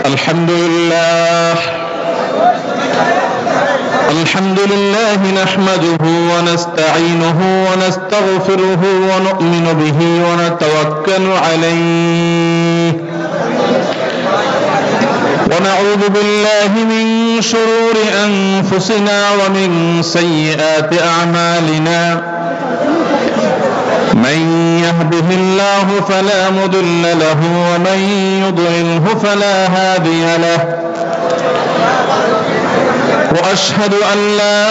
الحمد لله نحمده ونستعينه ونستغفره ونؤمن به ونتوكل عليه ونعوذ بالله من شرور أنفسنا ومن سيئات أعمالنا من يهده الله فلا مضل له ومن يضلله فلا هادي له وأشهد أن لا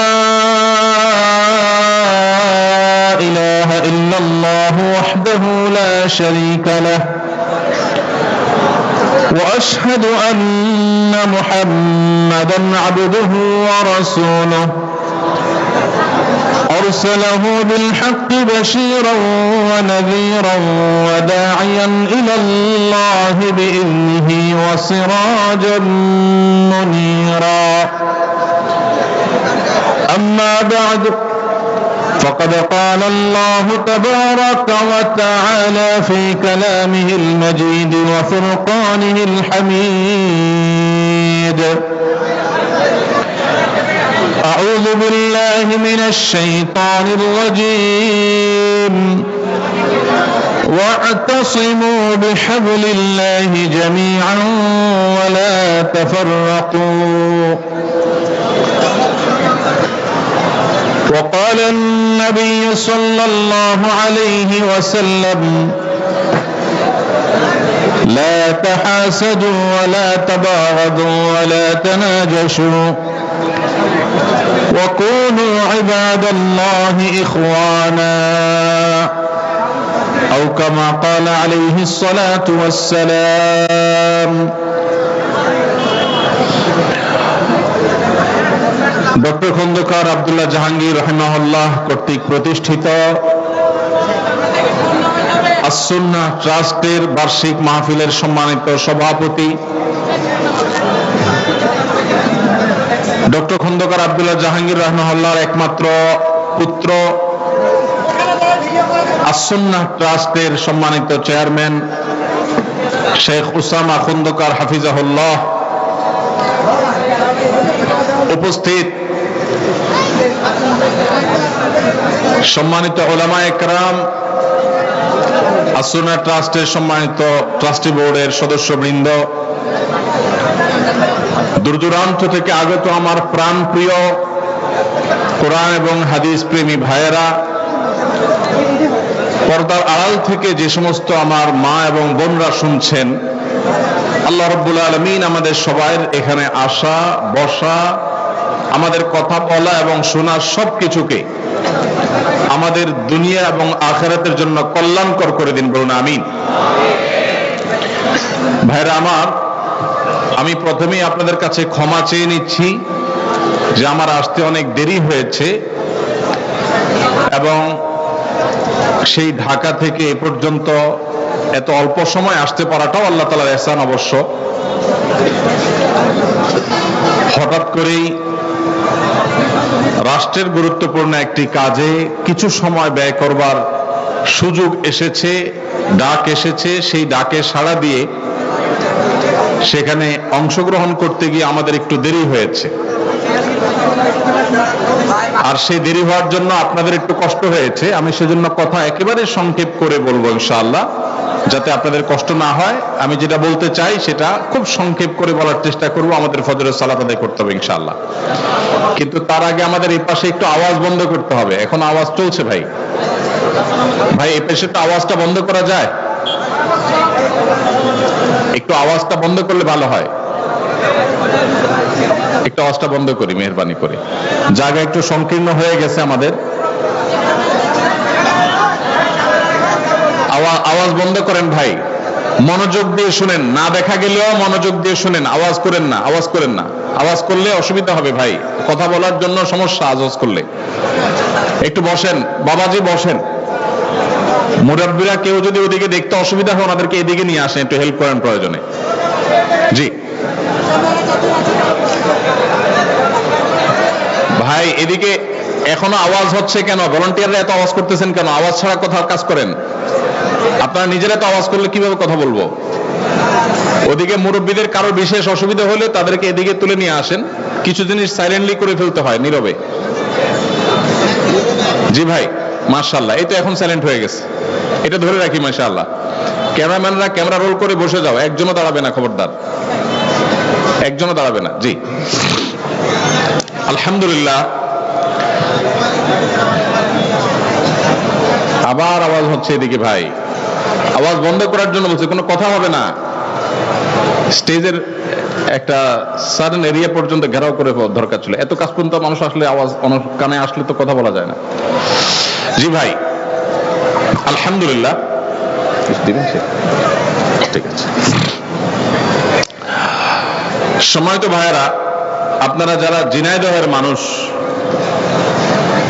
إله إلا الله وحده لا شريك له وأشهد أن محمدا عبده ورسوله أرسله بالحق بشيرا ونذيرا وداعيا إلى الله بإذنه وسراجا منيرا أما بعد فقد قال الله تبارك وتعالى في كلامه المجيد وفرقانه الحميد أعوذ بالله من الشيطان الرجيم واعتصموا بحبل الله جميعا ولا تفرقوا وقال النبي صلى الله عليه وسلم لا تحاسدوا ولا تباغضوا ولا تناجشوا وكونوا عباد الله إخوانا أو كما قال عليه الصلاة والسلام doctor Khandakar Abdullah Jahangir রাহিমাহুল্লাহ কর্তৃক প্রতিষ্ঠিত আস-সুন্নাহ ট্রাস্টের বার্ষিক মাহফিলের সম্মানিত সভাপতি ডক্টর খন্দকার আব্দুল্লাহ জাহাঙ্গীর রাহিমাহুল্লাহর একমাত্র পুত্র আস-সুন্নাহ ট্রাস্টের সম্মানিত চেয়ারম্যান শেখ উসামা খন্দকার হাফিজাহুল্লাহ, উপস্থিত সম্মানিত উলামায়ে কেরাম, আস-সুন্নাহ ট্রাস্টের সম্মানিত ট্রাস্টি বোর্ডের সদস্যবৃন্দ, দূরদূরান্ত থেকে আগত আমার প্রাণপ্রিয় কোরআন এবং হাদিস প্রেমী ভাইয়েরা, পর্দার আড়াল থেকে যে সমস্ত আমার মা এবং বোনরা শুনছেন, আল্লাহ রাব্বুল আলামিন আমাদের সবার এখানে আসা বসা, আমাদের কথা বলা এবং শোনা সবকিছুকে আমাদের দুনিয়া এবং আখিরাতের জন্য কল্যাণকর করে দিন, বলুন আমিন। ভাইরা আমার, আমি প্রথমেই আপনাদের কাছে ক্ষমা চেয়ে নিচ্ছি যে আমার আসতে অনেক দেরি হয়েছে এবং সেই ঢাকা থেকে এ পর্যন্ত এত অল্প সময় আসতে পারাটাও আল্লাহ তাআলার ইহসান। অবশ্য হঠাৎ করেই রাষ্ট্রের গুরুত্বপূর্ণ একটি কাজে কিছু সময় ব্যয় করবার সুযোগ এসেছে, ডাক এসেছে, সেই ডাকে সাড়া দিয়ে সেখানে অংশগ্রহণ করতে গিয়ে আমাদের একটু দেরি হয়েছে। আর সেই দেরি হওয়ার জন্য আপনাদের একটু কষ্ট হয়েছে। আমি সেজন্য কথা একেবারে সংক্ষেপ করে বলবো ইনশাআল্লাহ, যাতে আপনাদের কষ্ট না হয়। আমি যেটা বলতে চাই সেটা খুব সংক্ষেপ করে বলার চেষ্টা করব। আমাদের ফজরের সালাত আদায় করতে হবে ইনশাআল্লাহ, কিন্তু তার আগে আমাদের এই পাশে একটু আওয়াজ বন্ধ করতে হবে। এখন আওয়াজ চলছে ভাই, এই পাশে তো আওয়াজটা বন্ধ করা যায়? একটু আওয়াজটা বন্ধ করলে ভালো হয়। একটু আওয়াজটা বন্ধ করি মেহেরবানি করে, জায়গা একটু সংকীর্ণ হয়ে গেছে আমাদের। আওয়াজ বন্ধ করেন ভাই, মনোযোগ দিয়ে শুনেন, না দেখা গেলেও মনোযোগ দিয়ে শুনেন, আওয়াজ করেন না, আওয়াজ করেন না। আওয়াজ করলে অসুবিধা হবে ভাই, কথা বলার জন্য সমস্যা আওয়াজ করলে। একটু বসেন বাবাজি, বসেন। মুরাব্বিরা কেউ যদি ওদিকে দেখতে অসুবিধা হয় ওনাদেরকে এদিকে নিয়ে আসেন, একটু হেল্প করেন প্রয়োজনে। জি ভাই, এদিকে এখনো আওয়াজ হচ্ছে কেন? ভলান্টিয়াররা এত আওয়াজ করতেছেন কেন? আওয়াজ ছাড়া কথা কাজ করেন। আপনারা নিজেরা তো আওয়াজ করলে কিভাবে কথা বলবো? ওদিকে মুরব্বীদের কারো বিশেষ অসুবিধা হলে তাদেরকে এদিকে তুলে নিয়ে আসেন, কিছু জিনিস সাইলেন্টলি করে ফেলতে হয়, নীরবে। জি ভাই, মাশাআল্লাহ, এই তো এখন সাইলেন্ট হয়ে গেছে, এটা ধরে রাখি মাশাআল্লাহ। ক্যামেরাম্যানরা ক্যামেরা রোল করে বসে যাও, একজনও দাঁড়াবে না, খবরদার, একজনও দাঁড়াবে না। জি আলহামদুলিল্লাহ। আবার আওয়াজ হচ্ছে এদিকে ভাই, আওয়াজ বন্ধ করার জন্য বলছে, কোনো কথা হবে না। স্টেজের একটা সার্টেন এরিয়া পর্যন্ত ঘেরাও করে দরকার ছিল, এত কাজ পর্যন্ত মানুষ আসলে, আওয়াজ কানে আসলে তো কথা বলা যায় না। জি ভাই আলহামদুলিল্লাহ, ঠিক আছে। সময় তো ভাইয়েরা, আপনারা যারা ঝিনাইদহের মানুষ,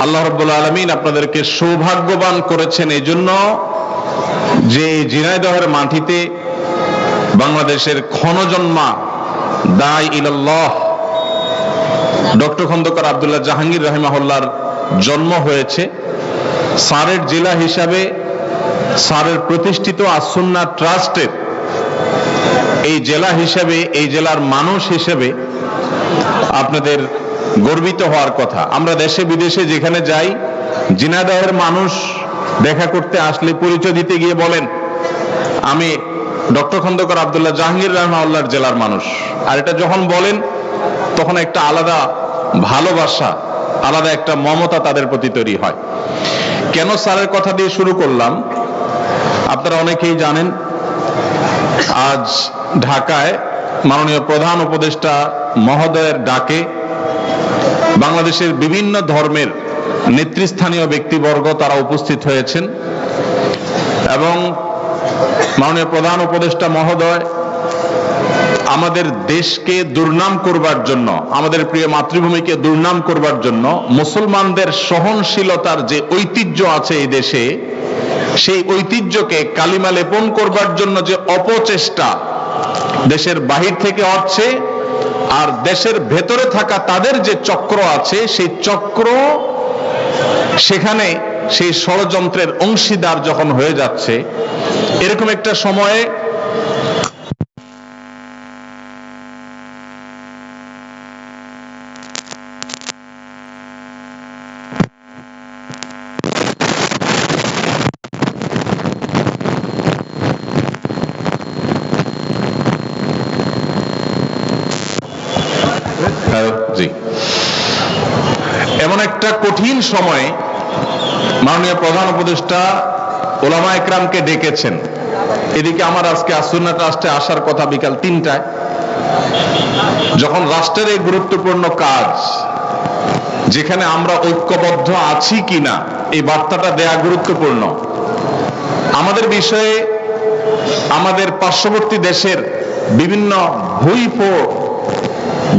আল্লাহ রাব্বুল আলামিন আপনাদেরকে সৌভাগ্যবান করেছেন এই জন্য যে ঝিনাইদহের মাটিতে বাংলাদেশের ক্ষণজন্মা দাঈ ইলাল্লাহ ডক্টর খন্দকার আব্দুল্লাহ জাহাঙ্গীর রাহিমাহুল্লাহর জন্ম হয়েছে। সারের জেলা হিসাবে, সারের প্রতিষ্ঠিত আস-সুন্নাহ ট্রাস্টের এই জেলা হিসাবে, এই জেলার মানুষ হিসেবে আপনাদের গর্বিত হওয়ার কথা। আমরা দেশে বিদেশে যেখানে যাই, ঝিনাইদহের মানুষ দেখা করতে আসলে পরিচয় দিতে গিয়ে বলেন, আমি ডক্টর খন্দকার আব্দুল্লাহ জাহাঙ্গীর রাহিমাহুল্লাহর জেলার মানুষ। আর এটা যখন বলেন তখন একটা আলাদা ভালোবাসা, আলাদা একটা মমতা তাদের প্রতি তৈরি হয়। কেন স্যারের কথা দিয়ে শুরু করলাম, আপনারা অনেকেই জানেন, আজ ঢাকায় মাননীয় প্রধান উপদেষ্টা মহোদয়ের ডাকে বাংলাদেশের বিভিন্ন ধর্মের নেতৃস্থানীয় ব্যক্তিবর্গ তারা উপস্থিত হয়েছেন এবং মাননীয় প্রধান উপদেষ্টা মহোদয় আমাদের দেশকে দুর্নাম করবার জন্য, আমাদের প্রিয় মাতৃভূমিকে দুর্নাম করবার জন্য, মুসলমানদের সহনশীলতার যে ঐতিহ্য আছে এই দেশে, সেই ঐতিহ্যকে কালিমা লেপন করবার জন্য যে অপচেষ্টা দেশের বাহির থেকে হচ্ছে, আর দেশের ভেতরে থাকা তাদের যে চক্র আছে, সেই চক্র সেখানে সেই ষড়যন্ত্রের অংশীদার যখন হয়ে যাচ্ছে, এরকম একটা সময়ে এমন একটা কঠিন সময়ে মাননীয় প্রধান উপদেষ্টা ওলামা একরামকে ডেকেছেন। এদিকে আমার আজকে আস-সুন্নাহ ট্রাস্টে আসার কথা বিকাল 3টায়। যখন রাষ্ট্রের এই গুরুত্বপূর্ণ কাজ, যেখানে আমরা ঐক্যবদ্ধ আছি কিনা এই বার্তাটা দেয়া গুরুত্বপূর্ণ। আমাদের বিষয়ে আমাদের পার্শ্ববর্তী দেশের বিভিন্ন ভুইফো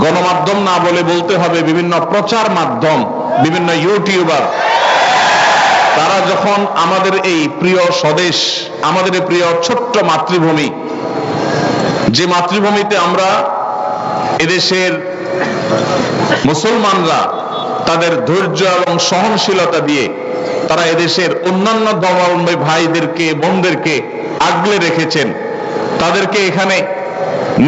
গণমাধ্যম, না বলে বলতে হবে বিভিন্ন প্রচার মাধ্যম, বিভিন্ন ইউটিউবার, তারা যখন আমাদের এই প্রিয় স্বদেশ, আমাদের এই প্রিয় ছোট্ট মাতৃভূমি, যে মাতৃভূমিতে আমরা এদেশের মুসলমানরা তাদের ধৈর্য এবং সহনশীলতা দিয়ে তারা এদেশের অন্যান্য ধর্মাবলম্বী ভাইদেরকে, বোনদেরকে আগলে রেখেছেন, তাদেরকে এখানে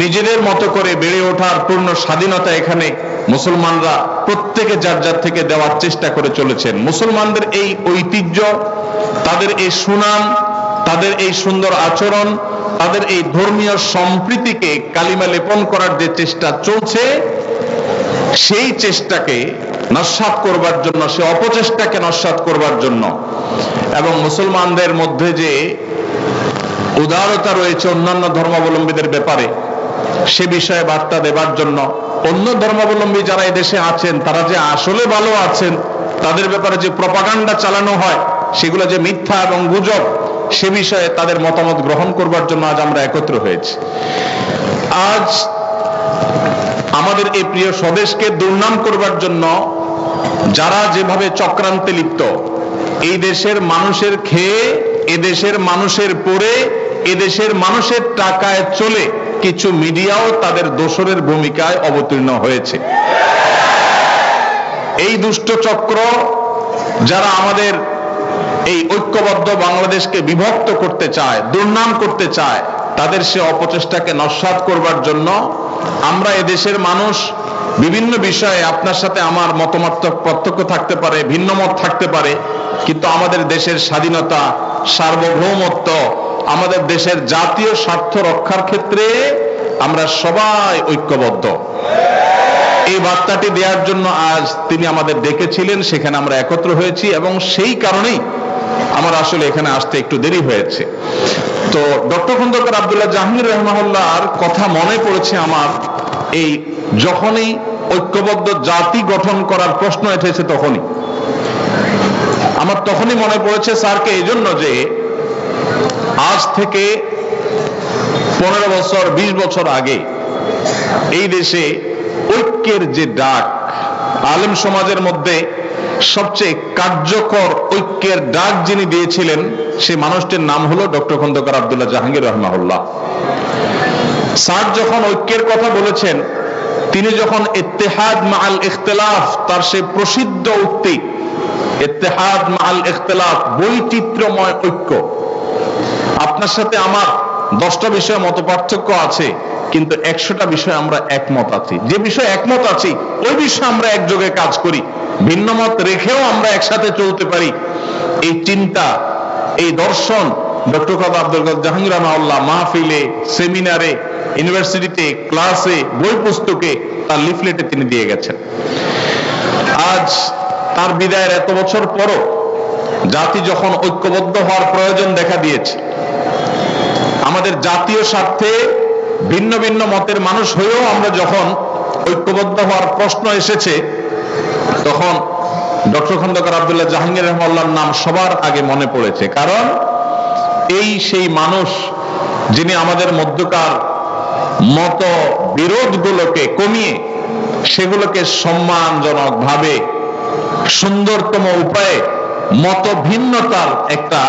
নিজেদের মতো করে বেড়ে ওঠার পূর্ণ স্বাধীনতা এখানে মুসলমানরা প্রত্যেকে যার যার থেকে দেওয়ার চেষ্টা করে চলেছেন। মুসলমানদের এই ঐতিহ্য, তাদের এই সুনাম, তাদের এই সুন্দর আচরণ, তাদের এই ধর্মীয় সম্প্রীতিকে কালিমা লেপন করার যে চেষ্টা চলছে, সেই চেষ্টাকে নস্যাৎ করবার জন্য, সে অপচেষ্টাকে নস্যাৎ করবার জন্য এবং মুসলমানদের মধ্যে যে উদারতা রয়েছে অন্যান্য ধর্মাবলম্বীদের ব্যাপারে, সে বিষয়ে বার্তা দেবার জন্য, অন্য ধর্মাবলম্বী যারা এই দেশে আছেন তারা যে আসলে ভালো আছেন, তাদের ব্যাপারে যে প্রপাগান্ডা চালানো হয় সেগুলো যে মিথ্যা এবং গুজব, সে বিষয়ে তাদের মতামত গ্রহণ করবার জন্য আজ আমরা একত্র হয়েছি। আজ আমাদের এই প্রিয় স্বদেশকে দুর্নাম করবার জন্য যারা যেভাবে চক্রান্তে লিপ্ত, এই দেশের মানুষের খেয়ে, এদেশের মানুষের পড়ে, এদেশের মানুষের টাকায় চলে কিছু মিডিয়াও তাদের দোসরের ভূমিকায় অবতীর্ণ হয়েছে। এই দুষ্ট চক্র যারা আমাদের এই ঐক্যবদ্ধ বাংলাদেশকে বিভক্ত করতে চায়, দুর্নাম করতে চায়, তাদের সে অপচেষ্টাকে নস্যাৎ করবার জন্য আমরা এদেশের মানুষ বিভিন্ন বিষয়ে আপনার সাথে আমার মতামত পার্থক্য থাকতে পারে, ভিন্ন মত থাকতে পারে, কিন্তু আমাদের দেশের স্বাধীনতা, সার্বভৌমত্ব, আমাদের দেশের জাতীয় স্বার্থ রক্ষার ক্ষেত্রে আমরা সবাই ঐক্যবদ্ধ। এই বার্তাটি দেওয়ার জন্য আজ তিনি আমাদের ডেকেছিলেন, সেখানে আমরা একত্র হয়েছি এবং সেই কারণেই আমার আসলে এখানে আসতে একটু দেরি হয়েছে। তো ডক্টর খন্দকার আব্দুল্লাহ জাহাঙ্গীর রাহিমাহুল্লাহর কথা মনে পড়েছে আমার, এই যখনই ঐক্যবদ্ধ জাতি গঠন করার প্রশ্ন এসেছে তখনই মনে পড়েছে স্যারকে, এই জন্য যে আজ থেকে 15 বছর 20 বছর আগে এই দেশে ঐক্যের যে ডাক, আলেম সমাজের মধ্যে সবচেয়ে কার্যকর ঐক্যের ডাক যিনি দিয়েছিলেন, সেই মানুষটির নাম হলো ডক্টর খন্দকার আব্দুল্লাহ জাহাঙ্গীর রাহিমাহুল্লাহ। স্যার যখন ঐক্যের কথা বলেছেন, তিনি যখন ইত্তেহাদ মাআল ইখতিলাফ, তার সেই প্রসিদ্ধ উক্তি ইত্তেহাদ মাআল ইখতিলাফ, বৈচিত্র্যময় ঐক্য, আপনার সাথে আমার 10টা বিষয়ে মতপার্থক্য আছে কিন্তু 100টা বিষয়ে আমরা একমত আছি, যে বিষয়ে একমত আছি ওই বিষয়ে আমরা একযোগে কাজ করি, ভিন্ন মত রেখেও আমরা একসাথে চলতে পারি, এই চিন্তা, এই দর্শন ডক্টর আব্দুল কাদের জাহাঙ্গীর রাহিমাহুল্লাহ মাহফিলে, সেমিনারে, ইউনিভার্সিটিতে, ক্লাসে, বই পুস্তকে, তার লিফলেটে তিনি দিয়ে গেছেন। আজ তার বিদায়ের এত বছর পরও জাতি যখন ঐক্যবদ্ধ হওয়ার প্রয়োজন দেখা দিয়েছে, আমাদের জাতীয় স্বার্থে ভিন্ন ভিন্ন মতের মানুষ হয়েও আমরা যখন ঐক্যবদ্ধ হওয়ার প্রশ্ন এসেছে, তখন ডক্টর খন্দকার আব্দুল্লাহ জাহাঙ্গীর রাহিমাহুল্লাহর নাম সবার আগে মনে পড়েছে। কারণ এই সেই মানুষ যিনি আমাদের মধ্যকার মত বিরোধগুলোকে কমিয়ে সেগুলোকে সম্মানজনক ভাবে, সুন্দরতম উপায়ে মত ভিন্নতার একটা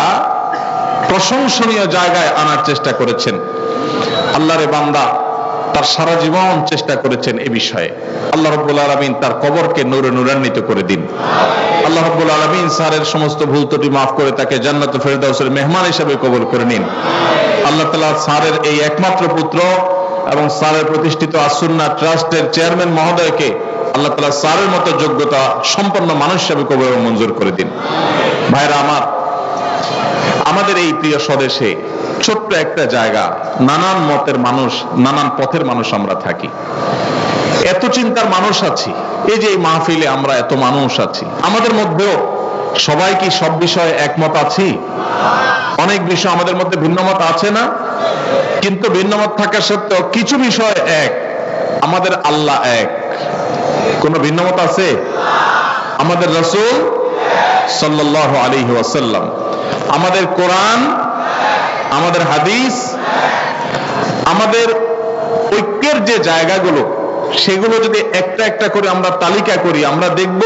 প্রশংসনীয় জায়গায় আনার চেষ্টা করেছেন। আল্লাহরে বান্দা তার সারা জীবন চেষ্টা করেছেন এ বিষয়ে। আল্লাহ রাব্বুল আলামিন তার কবরকে নূরে নূরান্বিত করে দিন। আল্লাহ রাব্বুল আলামিন স্যারের সমস্ত ভুল ত্রুটি মাফ করে তাকে জান্নাতুল ফেরদাউসের মেহমান হিসেবে কবুল করে নিন। আল্লাহ তাআলা স্যারের এই একমাত্র পুত্র এবং স্যারের প্রতিষ্ঠিত আস-সুন্নাহ ট্রাস্টের চেয়ারম্যান মহোদয়কে আল্লাহ তাআলা স্যারের মতো যোগ্যতা সম্পন্ন মানুষ হিসেবে কবুল এবং মঞ্জুর করে দিন। ভাইরা আমার, আমাদের এই প্রিয় স্বদেশে ছোট্ট একটা জায়গা, নানান মতের মানুষ, নানান পথের মানুষ আমরা থাকি, এত চিন্তার মানুষ আছি। এই যে এই মাহফিলে আমরা এত মানুষ আছি, আমাদের মধ্যেও সবাই কি সব বিষয়ে একমত আছি? অনেক বিষয় আমাদের মধ্যে ভিন্নমত আছে না? কিন্তু ভিন্নমত থাকা সত্ত্বেও কিছু বিষয় এক, আমাদের আল্লাহ এক। কোন ভিন্নমত আছে? আমাদের রাসূল সাল্লাল্লাহু আলাইহি ওয়াসাল্লাম, আমাদের কোরআন, আমাদের হাদিস, আমাদের ঐক্যের যে জায়গাগুলো, সেগুলো যদি একটা একটা করে আমরা তালিকা করি, আমরা দেখব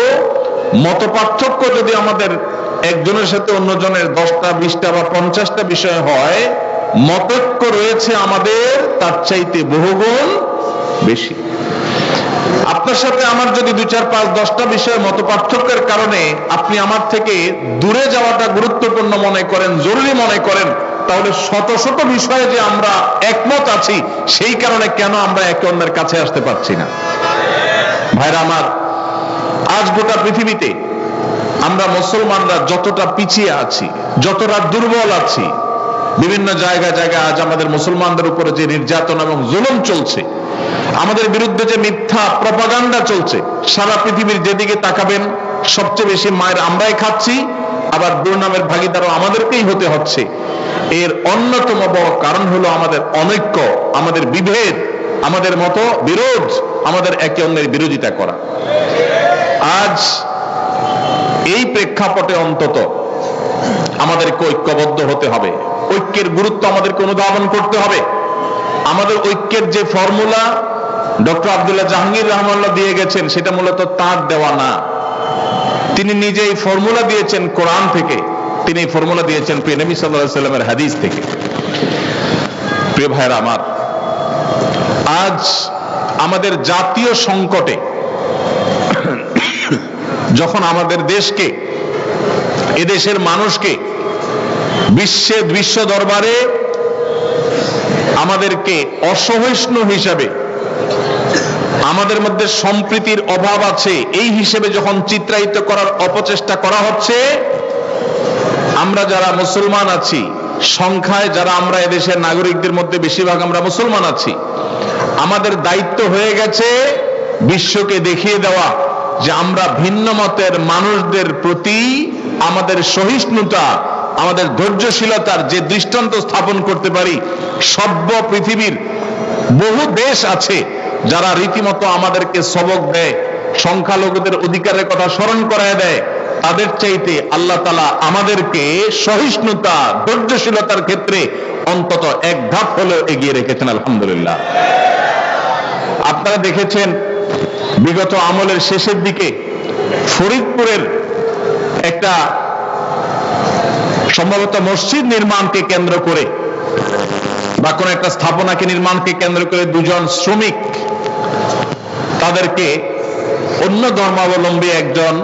মত পার্থক্য যদি আমাদের একজনের সাথে অন্যজনের 10টা 20টা বা 50টা বিষয় হয়, মতৈক্য রয়েছে আমাদের তার চাইতে বহুগুণ বেশি। আপনার সাথে আমার যদি 2, 4, 5, 10টা বিষয়ে মত পার্থক্যের কারণে আপনি আমার থেকে দূরে যাওয়াটা গুরুত্বপূর্ণ মনে করেন, জরুরি মনে করেন, তাহলে শত শত বিষয়ে যে আমরা একমত আছি, সেই কারণে কেন আমরা একে অন্যের কাছে আসতে পারছি না? ভাইরা আমার, আজ গোটা পৃথিবীতে আমরা মুসলমানরা যতটা পিছিয়ে আছি, যতটা দুর্বল আছি, বিভিন্ন জায়গায় জায়গায় আজ আমাদের মুসলমানদের উপরে যে নির্যাতন এবং জুলুম চলছে, আমাদের বিরুদ্ধে যে মিথ্যা প্রপাগান্ডা চলছে, সারা পৃথিবীর যেদিকে তাকাবেন সবচেয়ে বেশি মায়ের আমরাই খাচ্ছি, আবার দুর্নামের ভাগীদারও আমাদেরকেই হতে হচ্ছে। এর অন্যতম বড় কারণ হলো আমাদের অনৈক্য, আমাদের বিভেদ, আমাদের মতো বিরোধ, আমাদের একে অন্যের বিরোধিতা করা। আজ এই প্রেক্ষাপটে অন্তত আমাদেরকে ঐক্যবদ্ধ হতে হবে, ঐক্যের গুরুত্ব আমাদেরকে অনুধাবন করতে হবে। আমাদের ঐক্যের যে ফর্মুলা ডক্টর আব্দুল্লাহ জাহাঙ্গীর রাহিমাহুল্লাহ দিয়ে গেছেন, সেটা মূলত তার দেওয়া না, তিনি নিজেই ফর্মুলা দিয়েছেন কোরআন থেকে, তিনি ফর্মুলা দিয়েছেন প্রিয় নবী সাল্লাল্লাহু আলাইহি ওয়াসাল্লামের হাদিস থেকে। প্রিয় ভাইরা আমার, আজ আমাদের জাতীয় সংকটে যখন আমাদের দেশকে, এদেশের মানুষকে বিশ্ব দরবারে আমাদেরকে অসহিষ্ণু হিসাবে, আমাদের মধ্যে সম্প্রীতির অভাব আছে এই হিসেবে যখন চিত্রায়িত করার অপচেষ্টা করা হচ্ছে, আমরা যারা মুসলমান আছি, সংখ্যায় যারা আমরা এদেশের নাগরিকদের মধ্যে বেশিরভাগ আমরা মুসলমান আছি, আমাদের দায়িত্ব হয়ে গেছে বিশ্বকে দেখিয়ে দেওয়া যে আমরা ভিন্ন মতের মানুষদের প্রতি আমাদের সহিষ্ণুতা, আমাদের ধৈর্যশীলতার যে দৃষ্টান্ত স্থাপন করতে পারি। সভ্য পৃথিবীর বহু দেশ আছে যারা রীতিমতো আমাদেরকে সবক দেয়, সংখ্যালঘুদের অধিকারের কথা স্মরণ করায় দেয়। তাদের চাইতে আল্লাহ তাআলা আমাদেরকে সহিষ্ণুতা, ধৈর্যশীলতার ক্ষেত্রে অন্তত এক ধাপ হলেও এগিয়ে রেখেছেন, আলহামদুলিল্লাহ। আপনারা দেখেছেন বিগত আমলের শেষের দিকে ফরিদপুরের একটা সম্ভবত মসজিদ নির্মাণকে কেন্দ্র করে বা কোন একটা স্থাপনাকে নির্মাণকে কেন্দ্র করে দুজন শ্রমিক, তাদেরকে অন্য ধর্মাবলম্বী একজন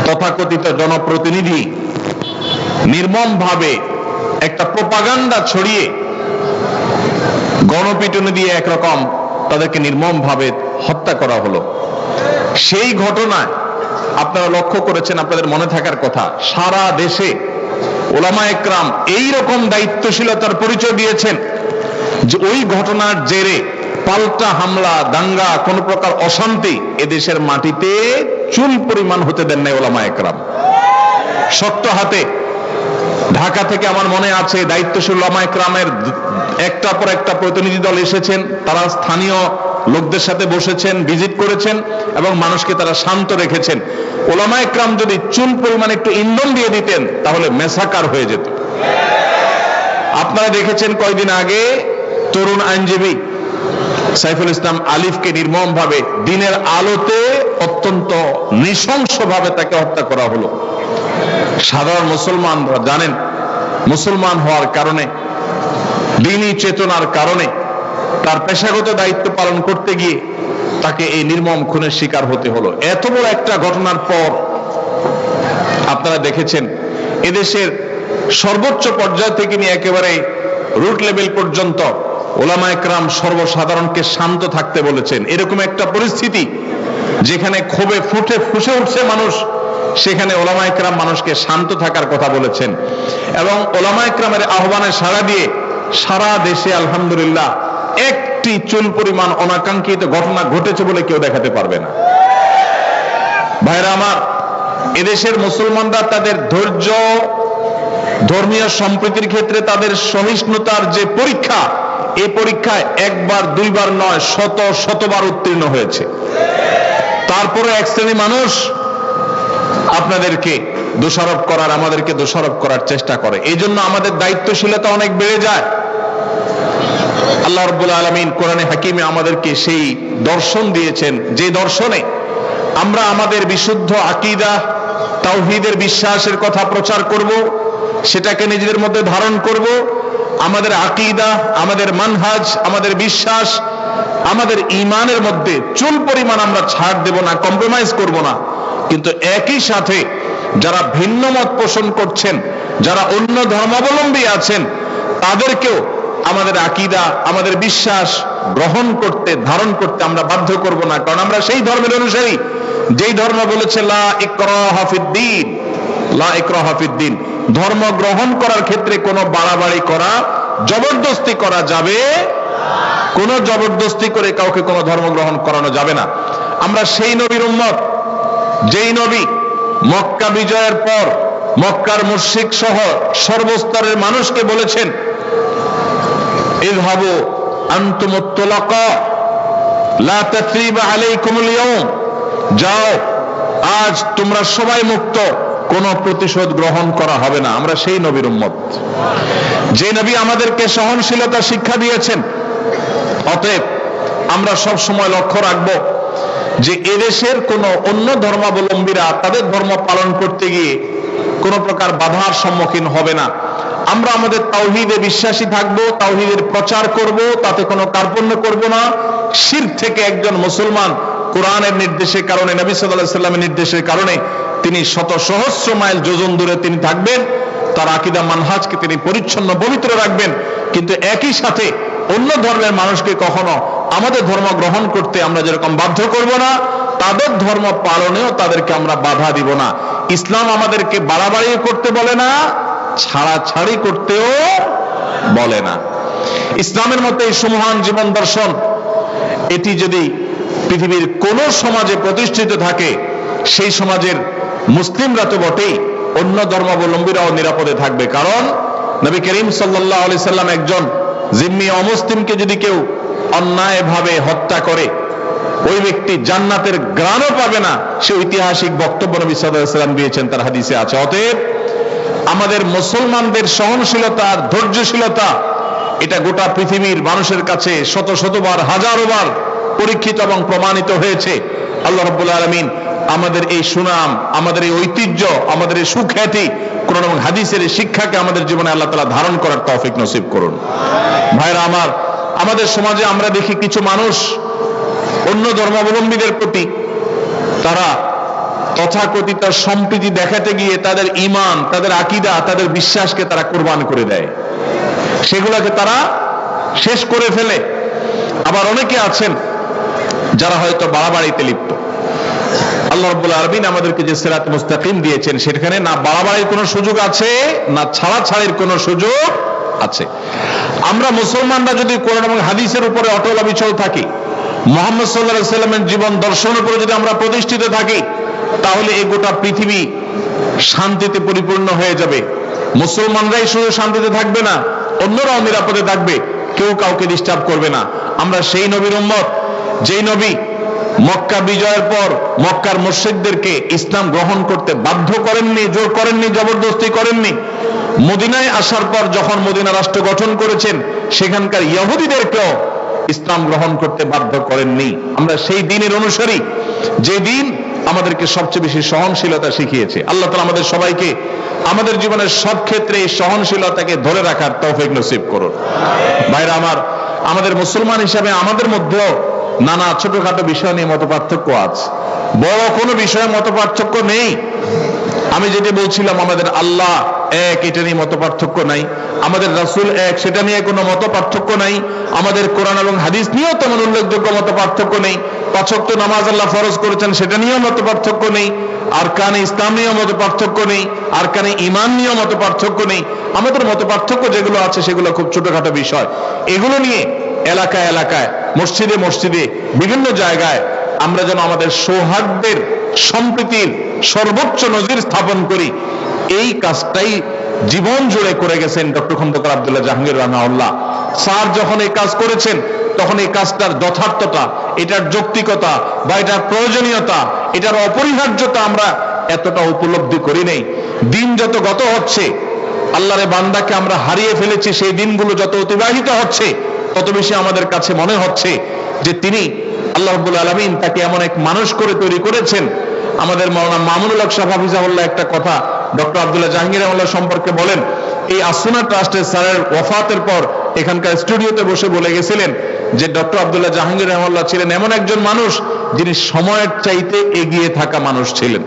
তথাকথিত জনপ্রতিনিধি নির্মমভাবে একটা প্রোপাগান্ডা ছড়িয়ে গণপিটুনি দিয়ে একরকম তাদেরকে নির্মমভাবে হত্যা করা হলো। সেই ঘটনায় আপনারা লক্ষ্য করেছেন, আপনাদের মনে থাকার কথা, সারা দেশে ওলামায়ে কেরাম এইরকম দায়িত্বশীলতার পরিচয় দিয়েছেন যে ওই ঘটনার জেরে পাল্টা হামলা, দাঙ্গা, কোন প্রকার অশান্তি এদেশের মাটিতে চুল পরিমাণ হতে দেন নাই ওলামায়ে কেরাম। শক্ত হাতে ঢাকা থেকে আমার মনে আছে দায়িত্বশীল ওলামায়ে কেরামের একটার পর একটা প্রতিনিধি দল এসেছেন, তারা স্থানীয় লোকদের সাথে বসেছেন, ভিজিট করেছেন এবং মানুষকে তারা শান্ত রেখেছেন। ওলামায়ে কেরাম যদি চুল পরিমাণ একটু ইন্ধন দিয়ে দিতেন তাহলে মেসাকার হয়ে যেত। আপনারা দেখেছেন কয়েকদিন আগে তরুণ আইনজীবী সাইফুল ইসলাম আলিফকে নির্মমভাবে দিনের আলোতে অত্যন্ত নৃশংসভাবে তাকে হত্যা করা হলো। সাধারণ মুসলমানরা জানেন, মুসলমান হওয়ার কারণে, দ্বীনি চেতনার কারণে তার পেশাগত দায়িত্ব পালন করতে গিয়ে তাকে এই নির্মম খুনের শিকার হতে হলো। এত বড় একটা ঘটনার পর আপনারা দেখেছেন এদেশের সর্বোচ্চ পর্যায় থেকে নিয়ে একেবারে রুট লেভেল পর্যন্ত ওলামায়ে কেরাম সর্বসাধারণকে শান্ত থাকতে বলেছেন। এরকম একটা পরিস্থিতি যেখানে ক্ষোভে ফুসে উঠছে মানুষ, সেখানে ওলামায়ে কেরাম মানুষকে শান্ত থাকার কথা বলেছেন এবং ওলামায়ে কেরামের আহ্বানে সাড়া দিয়ে সারা দেশে আলহামদুলিল্লাহ একটি চুল পরিমাণ অনাকাঙ্ক্ষিত ঘটনা ঘটেছে বলে কেউ দেখাতে পারবে না। ভাইরা আমার, এদেশের মুসলমানরা তাদের ধৈর্য, ধর্মীয় সম্প্রীতির ক্ষেত্রে তাদের সহিষ্ণুতার যে পরীক্ষা, এই পরীক্ষায় একবার দুইবার নয়, শতবার উত্তীর্ণ হয়েছে। তারপরে এক শ্রেণী মানুষ আপনাদেরকে দোষারোপ করার, আমাদেরকে দোষারোপ করার চেষ্টা করে। এই জন্য আমাদের দায়িত্বশীলতা অনেক বেড়ে যায়। আল্লাহ রাব্বুল আলামিন কোরআনে হাকিমে আমাদেরকে সেই দর্শন দিয়েছেন, যে দর্শনে আমরা আমাদের বিশুদ্ধ আকীদা, তাওহীদের বিশ্বাসের কথা প্রচার করব, সেটাকে নিজেদের মধ্যে ধারণ করব। আমাদের আকীদা, আমাদের মানহাজ, আমাদের বিশ্বাস, আমাদের ঈমানের মধ্যে চুল পরিমাণ আমরা ছাড় দেব না, কম্প্রোমাইজ করব না। কিন্তু একই সাথে যারা ভিন্ন মত পোষণ করছেন, যারা অন্য ধর্মাবলম্বী আছেন, তাদেরকেও আমাদের আকীদা, আমাদের বিশ্বাস গ্রহণ করতে, ধারণ করতে আমরা বাধ্য করব না। কারণ আমরা সেই ধর্মের অনুসারী যেই ধর্ম বলেছে লা ইকরাহা ফিদ্দীন, লা ইকরাহা ফিদ্দীন। ধর্ম গ্রহণ করার ক্ষেত্রে কোনো বাড়াবাড়ি করা, জবরদস্তি করা যাবে, কোনো জবরদস্তি করে কাউকে কোনো ধর্ম গ্রহণ করানো যাবে না। আমরা সেই নবীর উম্মত যেই নবী মক্কা বিজয়ের পর মক্কার মুশরিক সহ সর্বস্তরের মানুষকে বলেছেন, ইযহাবু আনতুমুত তুলাকা লা তাসরিবা আলাইকুমুল ইয়াওম, যাও আজ তোমরা সবাই মুক্ত, কোন প্রতিশোধ গ্রহণ করা হবে না। আমরা সেই নবীর উম্মত, যে নবী আমাদেরকে সহনশীলতা শিক্ষা দিয়েছেন। অতএব আমরা সব সময় লক্ষ্য রাখব যে এদেশের কোন অন্য ধর্মাবলম্বীরা তাদের ধর্ম পালন করতে গিয়ে কোন প্রকার বাধার সম্মুখীন হবে না। আমরা আমাদের তাওহীদে বিশ্বাসী থাকব, তাওহীদের প্রচার করব, তাতে কোনো কার্পণ্য করব না। শিরক থেকে একজন মুসলমান কোরআনের নির্দেশের কারণে, নবী সাল্লাল্লাহু আলাইহি ওয়াসাল্লামের নির্দেশের কারণে তিনি শত সহস্র মাইল যোজন দূরে তিনি থাকবেন। তার আকীদা মানহাজকে তিনি পরিচ্ছন্ন পবিত্র রাখবেন, কিন্তু একই সাথে অন্য ধর্মের মানুষকে কখনো আমাদের ধর্ম গ্রহণ করতে আমরা যেরকম বাধ্য করব না, তাদের ধর্ম পালনেও তাদেরকে আমরা বাধা দিব না। ইসলাম আমাদেরকে বাড়াবাড়ি করতে বলে না, ছাড়াছাড়ি করতেও বলে না। ইসলামের মতো এই সুমহান জীবন দর্শন, এটি যদি পৃথিবীর কোন সমাজে প্রতিষ্ঠিত থাকে, সেই সমাজের মুসলিমরা তো বটেই, অন্য ধর্মাবলম্বীরাও নিরাপদে থাকবে। কারণ নবী করিম সাল্লাল্লাহু আলাইহি সাল্লাম একজন জিম্মি অমুসলিমকে যদি কেউ অন্যায়ভাবে হত্যা করে, ওই ব্যক্তি জান্নাতের ঘ্রাণও পাবে না, সে ঐতিহাসিক বক্তব্য নবী সাল্লাল্লাহু আলাইহি সাল্লাম দিয়েছেন, তার হাদিসে আছে। অতএব আমাদের মুসলমানদের সহনশীলতা আর ধৈর্যশীলতা, এটা গোটা পৃথিবীর মানুষের কাছে শত শতবার, হাজারোবার পরীক্ষিত এবং প্রমাণিত হয়েছে। আল্লাহ রাব্বুল আলামিন আমাদের এই সুনাম, আমাদের এই ঐতিহ্য, আমাদের এই সুখ্যাতি, কোরআন এবং হাদিসের এই শিক্ষাকে আমাদের জীবনে আল্লাহ তাআলা ধারণ করার তৌফিক নসিব করুন। ভাইরা আমার, আমাদের সমাজে আমরা দেখি কিছু মানুষ অন্য ধর্মাবলম্বীদের প্রতি তারা তথাকথিত সম্প্রীতি দেখাতে গিয়ে তাদের ঈমান, তাদের আকীদা, তাদের বিশ্বাসকে তারা কুরবান করে দেয়, সেগুলোকে তারা শেষ করে ফেলে। আবার অনেকে আছেন যারা হয়তো বাড়াবাড়িতে লিপ্ত। আল্লাহ রাব্বুল আলামিন আমাদেরকে যে সিরাত মুস্তাকিম দিয়েছেন, সেখানে না বাড়াবাড়ির কোনো সুযোগ আছে, না ছাড়াছাড়ির কোনো সুযোগ আছে। আমরা মুসলমানরা যদি কোরআন এবং হাদিসের উপরে অটল অবিচল থাকি, মুহাম্মদ সাল্লাল্লাহু আলাইহি সাল্লামের জীবন দর্শনের উপরে যদি আমরা প্রতিষ্ঠিত থাকি, তাহলে এই গোটা পৃথিবী শান্তিতে পরিপূর্ণ হয়ে যাবে। মুসলমানরাই শুধু শান্তিতে থাকবে না, অন্যরাও নিরাপদে থাকবে, কেউ কাউকে ডিস্টার্ব করবে না। আমরা সেই নবীর উম্মত, যেই নবী মক্কা বিজয়ের পর মক্কার মুশরিকদেরকে ইসলাম গ্রহণ করতে বাধ্য করেননি, জোর করেননি, জবরদস্তি করেননি। মদিনায় আসার পর যখন মদিনা রাষ্ট্র গঠন করেছেন, সেখানকার ইহুদিদেরকেও ইসলাম গ্রহণ করতে বাধ্য করেননি। আমরা সেই দিনের অনুসারী, যে দিন আমাদেরকে সবচেয়ে বেশি সহনশীলতা শিখিয়েছে। আল্লাহ তাআলা আমাদের সবাইকে আমাদের জীবনের সব ক্ষেত্রে এই সহনশীলতাকে ধরে রাখার তৌফিক নসিব করুন। ভাইরা আমার, আমাদের মুসলমান হিসাবে আমাদের মধ্যেও নানা ছোটখাটো বিষয় নিয়ে মত পার্থক্য আছে, বড় কোনো বিষয়ে মত পার্থক্য নেই। আমি যেটা বলছিলাম, আমাদের আল্লাহ এক, এটা নিয়ে মত পার্থক্য নাই। আমাদের রাসূল এক, সেটা নিয়ে কোনো মত পার্থক্য নাই। আমাদের কোরআন এবং হাদিস নিয়েও তেমন উল্লেখযোগ্য মত পার্থক্য নেই। ৫ ওয়াক্ত নামাজ আল্লাহ ফরজ করেছেন, সেটা নিয়েও মত পার্থক্য নেই। আরকানে ইসলাম নিয়েও মত পার্থক্য নেই। আরকানে ঈমান নিয়েও মত পার্থক্য নেই। আমাদের মত পার্থক্য যেগুলো আছে, সেগুলো খুব ছোটখাটো বিষয়। এগুলো নিয়ে এলাকায় এলাকায়, মসজিদে মসজিদে, বিভিন্ন জায়গায় আমরা যেন আমাদের সৌহার্দ্যের, সম্প্রীতির সর্বোচ্চ নজির স্থাপন করি, এই কাজটাই জীবন জুড়ে করে গেছেন ডক্টর খন্দকার আব্দুল্লাহ জাহাঙ্গীর রাহমাহুল্লাহ। স্যার যখন এই কাজ করেছেন, তখন এই কাজটার যথার্থতা, এটার যৌক্তিকতা বা এটার প্রয়োজনীয়তা, এটার অপরিহার্যতা আমরা এতটা উপলব্ধি করি নাই। দিন যত গত হচ্ছে, আল্লাহর বান্দাকে আমরা হারিয়ে ফেলেছি, সেই দিনগুলো যত অতিবাহিত হচ্ছে, তত বেশি আমাদের কাছে মনে হচ্ছে যে তিনি, আল্লাহ রাব্বুল আলামিন, তাকে এমন এক মানুষ করে তৈরি করেছেন। আমাদের মাওলানা মামুনুল হক সাহেব হাফিজাহুল্লাহ একটা কথা ডক্টর আব্দুল্লাহ জাহাঙ্গীর রাহমাহুল্লাহ সম্পর্কে বলেন। এই আসুনা ট্রাস্টের স্যারের ওয়াফাতের পর এখানকার স্টুডিওতে বসে বলে গেছিলেন যে ডক্টর আব্দুল্লাহ জাহাঙ্গীর রাহমাহুল্লাহ ছিলেন এমন একজন মানুষ, যিনি সময়ের চাইতে এগিয়ে থাকা মানুষ ছিলেন।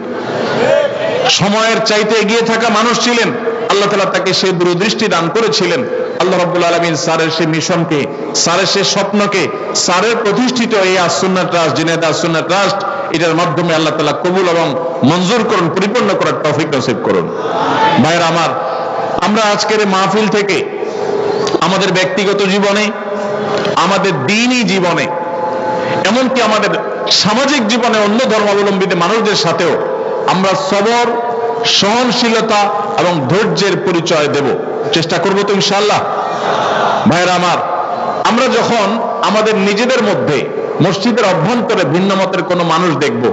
সময়ের চাইতে এগিয়ে থাকা মানুষ ছিলেন। আল্লাহ তাআলা তাকে সেই দূরদৃষ্টি দান করেছিলেন। আল্লাহ রাব্বুল আলামিন স্যারের সেই মিশনকে, স্যারের সেই স্বপ্নকে, স্যারের প্রতিষ্ঠিত এই আসুন্নাহ ট্রাস্ট, জিনাইদহ আসুন্নাহ ট্রাস্ট, এটার মাধ্যমে আল্লাহ তাআলা কবুল এবং মঞ্জুর করুন, পরিপূর্ণ করার তৌফিক নসিব করুন। ভাইরা আমার, আমরা আজকের এই মাহফিল থেকে আমাদের ব্যক্তিগত জীবনে, আমাদের দ্বীনি জীবনে, এমনকি আমাদের সামাজিক জীবনে অন্য ধর্মাবলম্বীদের মানুষদের সাথেও আমরা সবর, সহনশীলতা এবং ধৈর্যের পরিচয় দেব, চেষ্টা করব তো ইনশাআল্লাহ। ভাইরা আমার, আমরা যখন আমাদের নিজেদের মধ্যে মসজিদের অভ্যন্তরে ভিন্ন মতের কোনো মানুষ দেখব,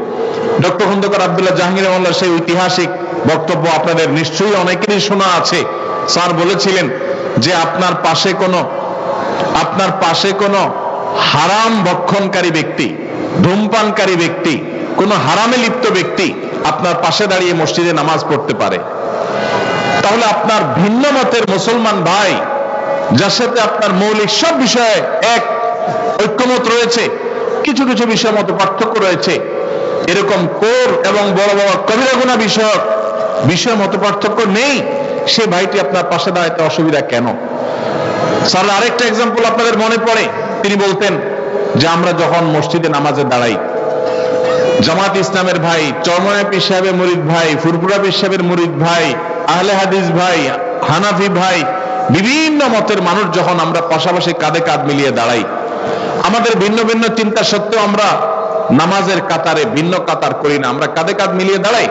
ডক্টর খন্দকার আব্দুল্লাহ জাহাঙ্গীর রাহমাহুল্লাহ সেই ঐতিহাসিক বক্তব্য আপনাদের নিশ্চয়ই অনেকেরই শোনা আছে। স্যার বলেছিলেন যে আপনার পাশে কোনো হারাম ভক্ষণকারী ব্যক্তি, ধূমপানকারী ব্যক্তি, কোনো হারামে লিপ্ত ব্যক্তি আপনার পাশে দাঁড়িয়ে মসজিদে নামাজ পড়তে পারে, তাহলে আপনার ভিন্ন মতের মুসলমান ভাই, যার সাথে আপনার মৌলিক সব বিষয়ে এক ঐক্যমত রয়েছে, কিছু কিছু বিষয়ের মতো পার্থক্য রয়েছে, এরকম কোর এবং বড় বড় কবিরা গুনাহ বিষয় মতো পার্থক্য নেই, সে ভাইটি আপনার পাশে দাঁড়াইতে অসুবিধা কেন? স্যার আরেকটা এক্সাম্পল আপনাদের মনে পড়ে, তিনি বলতেন যে আমরা যখন মসজিদে নামাজে দাঁড়াই, জামাত ইসলামের ভাই, চরমনায় পীর সাহেবের মুরিদ ভাই, ফুরফুরা পীর সাহেবের মুরিদ ভাই, আহলে হাদিস ভাই, হানাফি ভাই, বিভিন্ন মতের মানুষ যখন আমরা পাশাপাশি কাঁধে কাঁধ মিলিয়ে দাঁড়াই, আমাদের ভিন্ন ভিন্ন চিন্তা সত্ত্বেও আমরা নামাজের কাতারে ভিন্ন কাতার করি না, আমরা কাঁধে কাঁধ মিলিয়ে দাঁড়াই।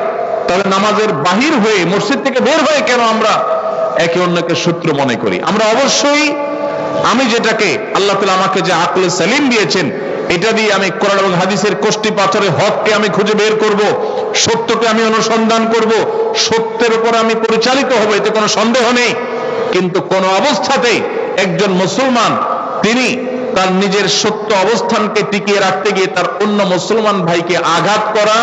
তবে নামাজের বাহির হয়ে, মসজিদ থেকে বের হয়ে কেন আমরা একে অন্যকে শত্রু মনে করি? আমরা অবশ্যই, আমি যেটাকে আল্লাহ তাআলা আমাকে যে আকলে সালিম দিয়েছেন, এটা দিয়ে আমি কোরআন এবং হাদিসের কোষ্টি পাথরে হককে আমি খুঁজে বের করব, সত্যকে আমি অনুসন্ধান করব, সত্যের উপর আমি পরিচালিত হব, এতে কোনো সন্দেহ নেই। কিন্তু কোন অবস্থাতেই একজন মুসলমান তিনি তার নিজের সত্য অবস্থানকে টিকিয়ে রাখতে গিয়ে তার অন্য মুসলমান ভাইকে আঘাত করা,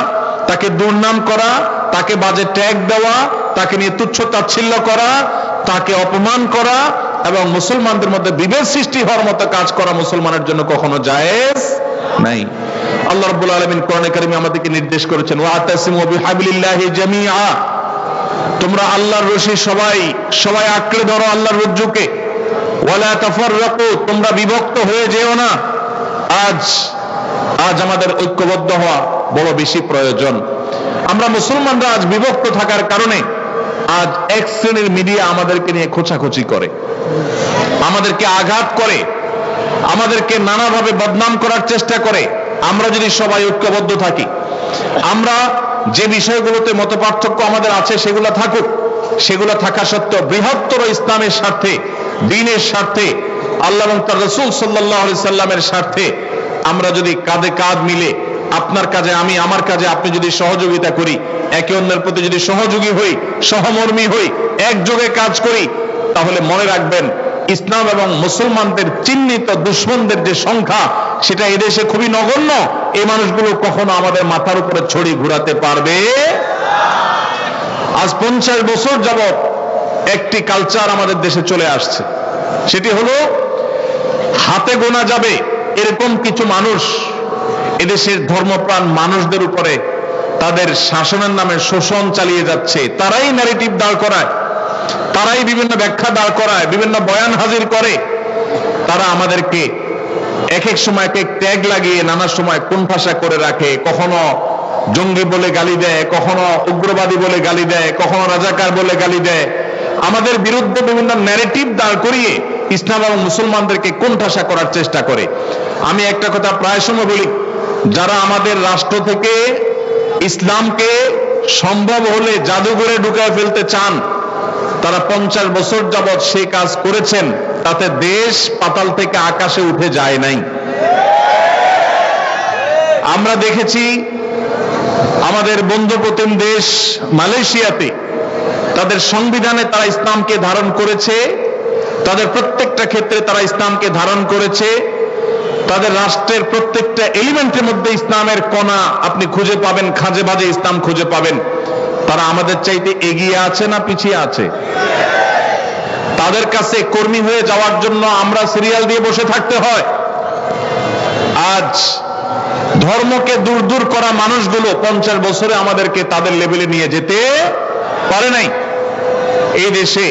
তাকে দুর্নাম করা, তাকে বাজে ট্যাগ দেওয়া, তাকে নিয়ে তুচ্ছ তাচ্ছিল্য করা, তাকে অপমান করা এবং মুসলমানদের মধ্যে বিভেদ সৃষ্টি হওয়ার মতো কাজ করা মুসলমানের জন্য কখনো জায়েজ নাই। আল্লাহ রাব্বুল আলামিন কোরআনে কারিমে আমাদেরকে নির্দেশ করেছেন, ওয়াতাসিমু বিহাবলিল্লাহি জামিআ, তোমরা আল্লাহর রশি সবাই আঁকড়ে ধরো আল্লাহর রজ্জুকে, ওয়ালা তাফাররাকু, তোমরা বিভক্ত হয়ে যেও না। আজ আমাদের ঐক্যবদ্ধ হওয়া বড় বেশি প্রয়োজন। আমরা মুসলমানরা আজ বিভক্ত থাকার কারণে আজ এক শ্রেণীর মিডিয়া আমাদেরকে নিয়ে খোঁচাখুচি করে, আমাদেরকে আঘাত করে, আমাদেরকে নানাভাবে বদনাম করার চেষ্টা করে। আমরা যদি সবাই ঐক্যবদ্ধ থাকি, আমরা যে বিষয়গুলোতে মতপার্থক্য আমাদের আছে সেগুলো থাকুক, সেগুলো থাকা সত্ত্বেও বৃহত্তর ইসলামের স্বার্থে, দ্বীনের স্বার্থে, আল্লাহ এবং তার রাসূল সাল্লাল্লাহু আলাইহি সাল্লামের স্বার্থে আমরা যদি কাঁধে কাঁধ মিলে, আপনার কাজে আমি, আমার কাজে আপনি যদি সহযোগিতা করি, একে অন্যের প্রতি যদি সহযোগী হই, সহমর্মী হই, একযোগে কাজ করি, তাহলে মনে রাখবেন ইসলাম এবং মুসলমানদের চিহ্নিত দুশমনদের যে সংখ্যা, সেটা এদেশে খুবই নগণ্য। এই মানুষগুলো কখনো আমাদের মাথার উপরে ছড়ি ঘুরাতে পারবে। আজ 50 বছর যাবত একটি কালচার আমাদের দেশে চলে আসছে, সেটি হলো হাতে গোনা যাবে এরকম কিছু মানুষ এদেশের ধর্মপ্রাণ মানুষদের উপরে তাদের শাসনের নামে শোষণ চালিয়ে যাচ্ছে। তারাই ন্যারেটিভ দাঁড় করায়, তারাই বিভিন্ন ব্যাখ্যা দাঁড় করায়, বিভিন্ন বয়ান হাজির করে। তারা আমাদেরকে এক এক সময় এক এক ট্যাগ লাগিয়ে নানা সময় কোণঠাসা করে রাখে। কখনো জঙ্গি বলে গালি দেয়, কখনো উগ্রবাদী বলে গালি দেয়, কখনো রাজাকার বলে গালি দেয়। আমাদের বিরুদ্ধে বিভিন্ন ন্যারেটিভ দাঁড় করিয়ে ইসলাম এবং মুসলমানদেরকে কোণঠাসা করার চেষ্টা করে। আমি একটা কথা প্রায় সময় বলি, যারা আমাদের রাষ্ট্র থেকে ইসলামকে সম্ভব হলে জাদুঘরে ঢুকায় ফেলতে চান, তারা 50 বছর যাবৎ সেই কাজ করেছেন, তাতে দেশ পাতাল থেকে আকাশে উঠে যায় নাই। আমরা দেখেছি আমাদের বন্ধুপ্রতিম দেশ মালয়েশিয়াতে তাদের সংবিধানে তারা ইসলামকে ধারণ করেছে, তাদের প্রত্যেকটা ক্ষেত্রে তারা ইসলামকে ধারণ করেছে। তাদের রাষ্ট্রের প্রত্যেকটা এলিমেন্টের মধ্যে ইসলামের কণা আপনি খুঁজে পাবেন, খাঁজে বাজে ইসলাম খুঁজে পাবেন। তারা আমাদের চাইতে এগিয়ে আছে না পিছিয়ে আছে? তাদের কাছে কর্মী হয়ে যাওয়ার জন্য আমরা সিরিয়াল দিয়ে বসে থাকতে হয়। আজ ধর্মকে দূর দূর করা মানুষগুলো 50 বছরে আমাদেরকে তাদের লেভেলে নিয়ে যেতে পারে নাই। এই দেশে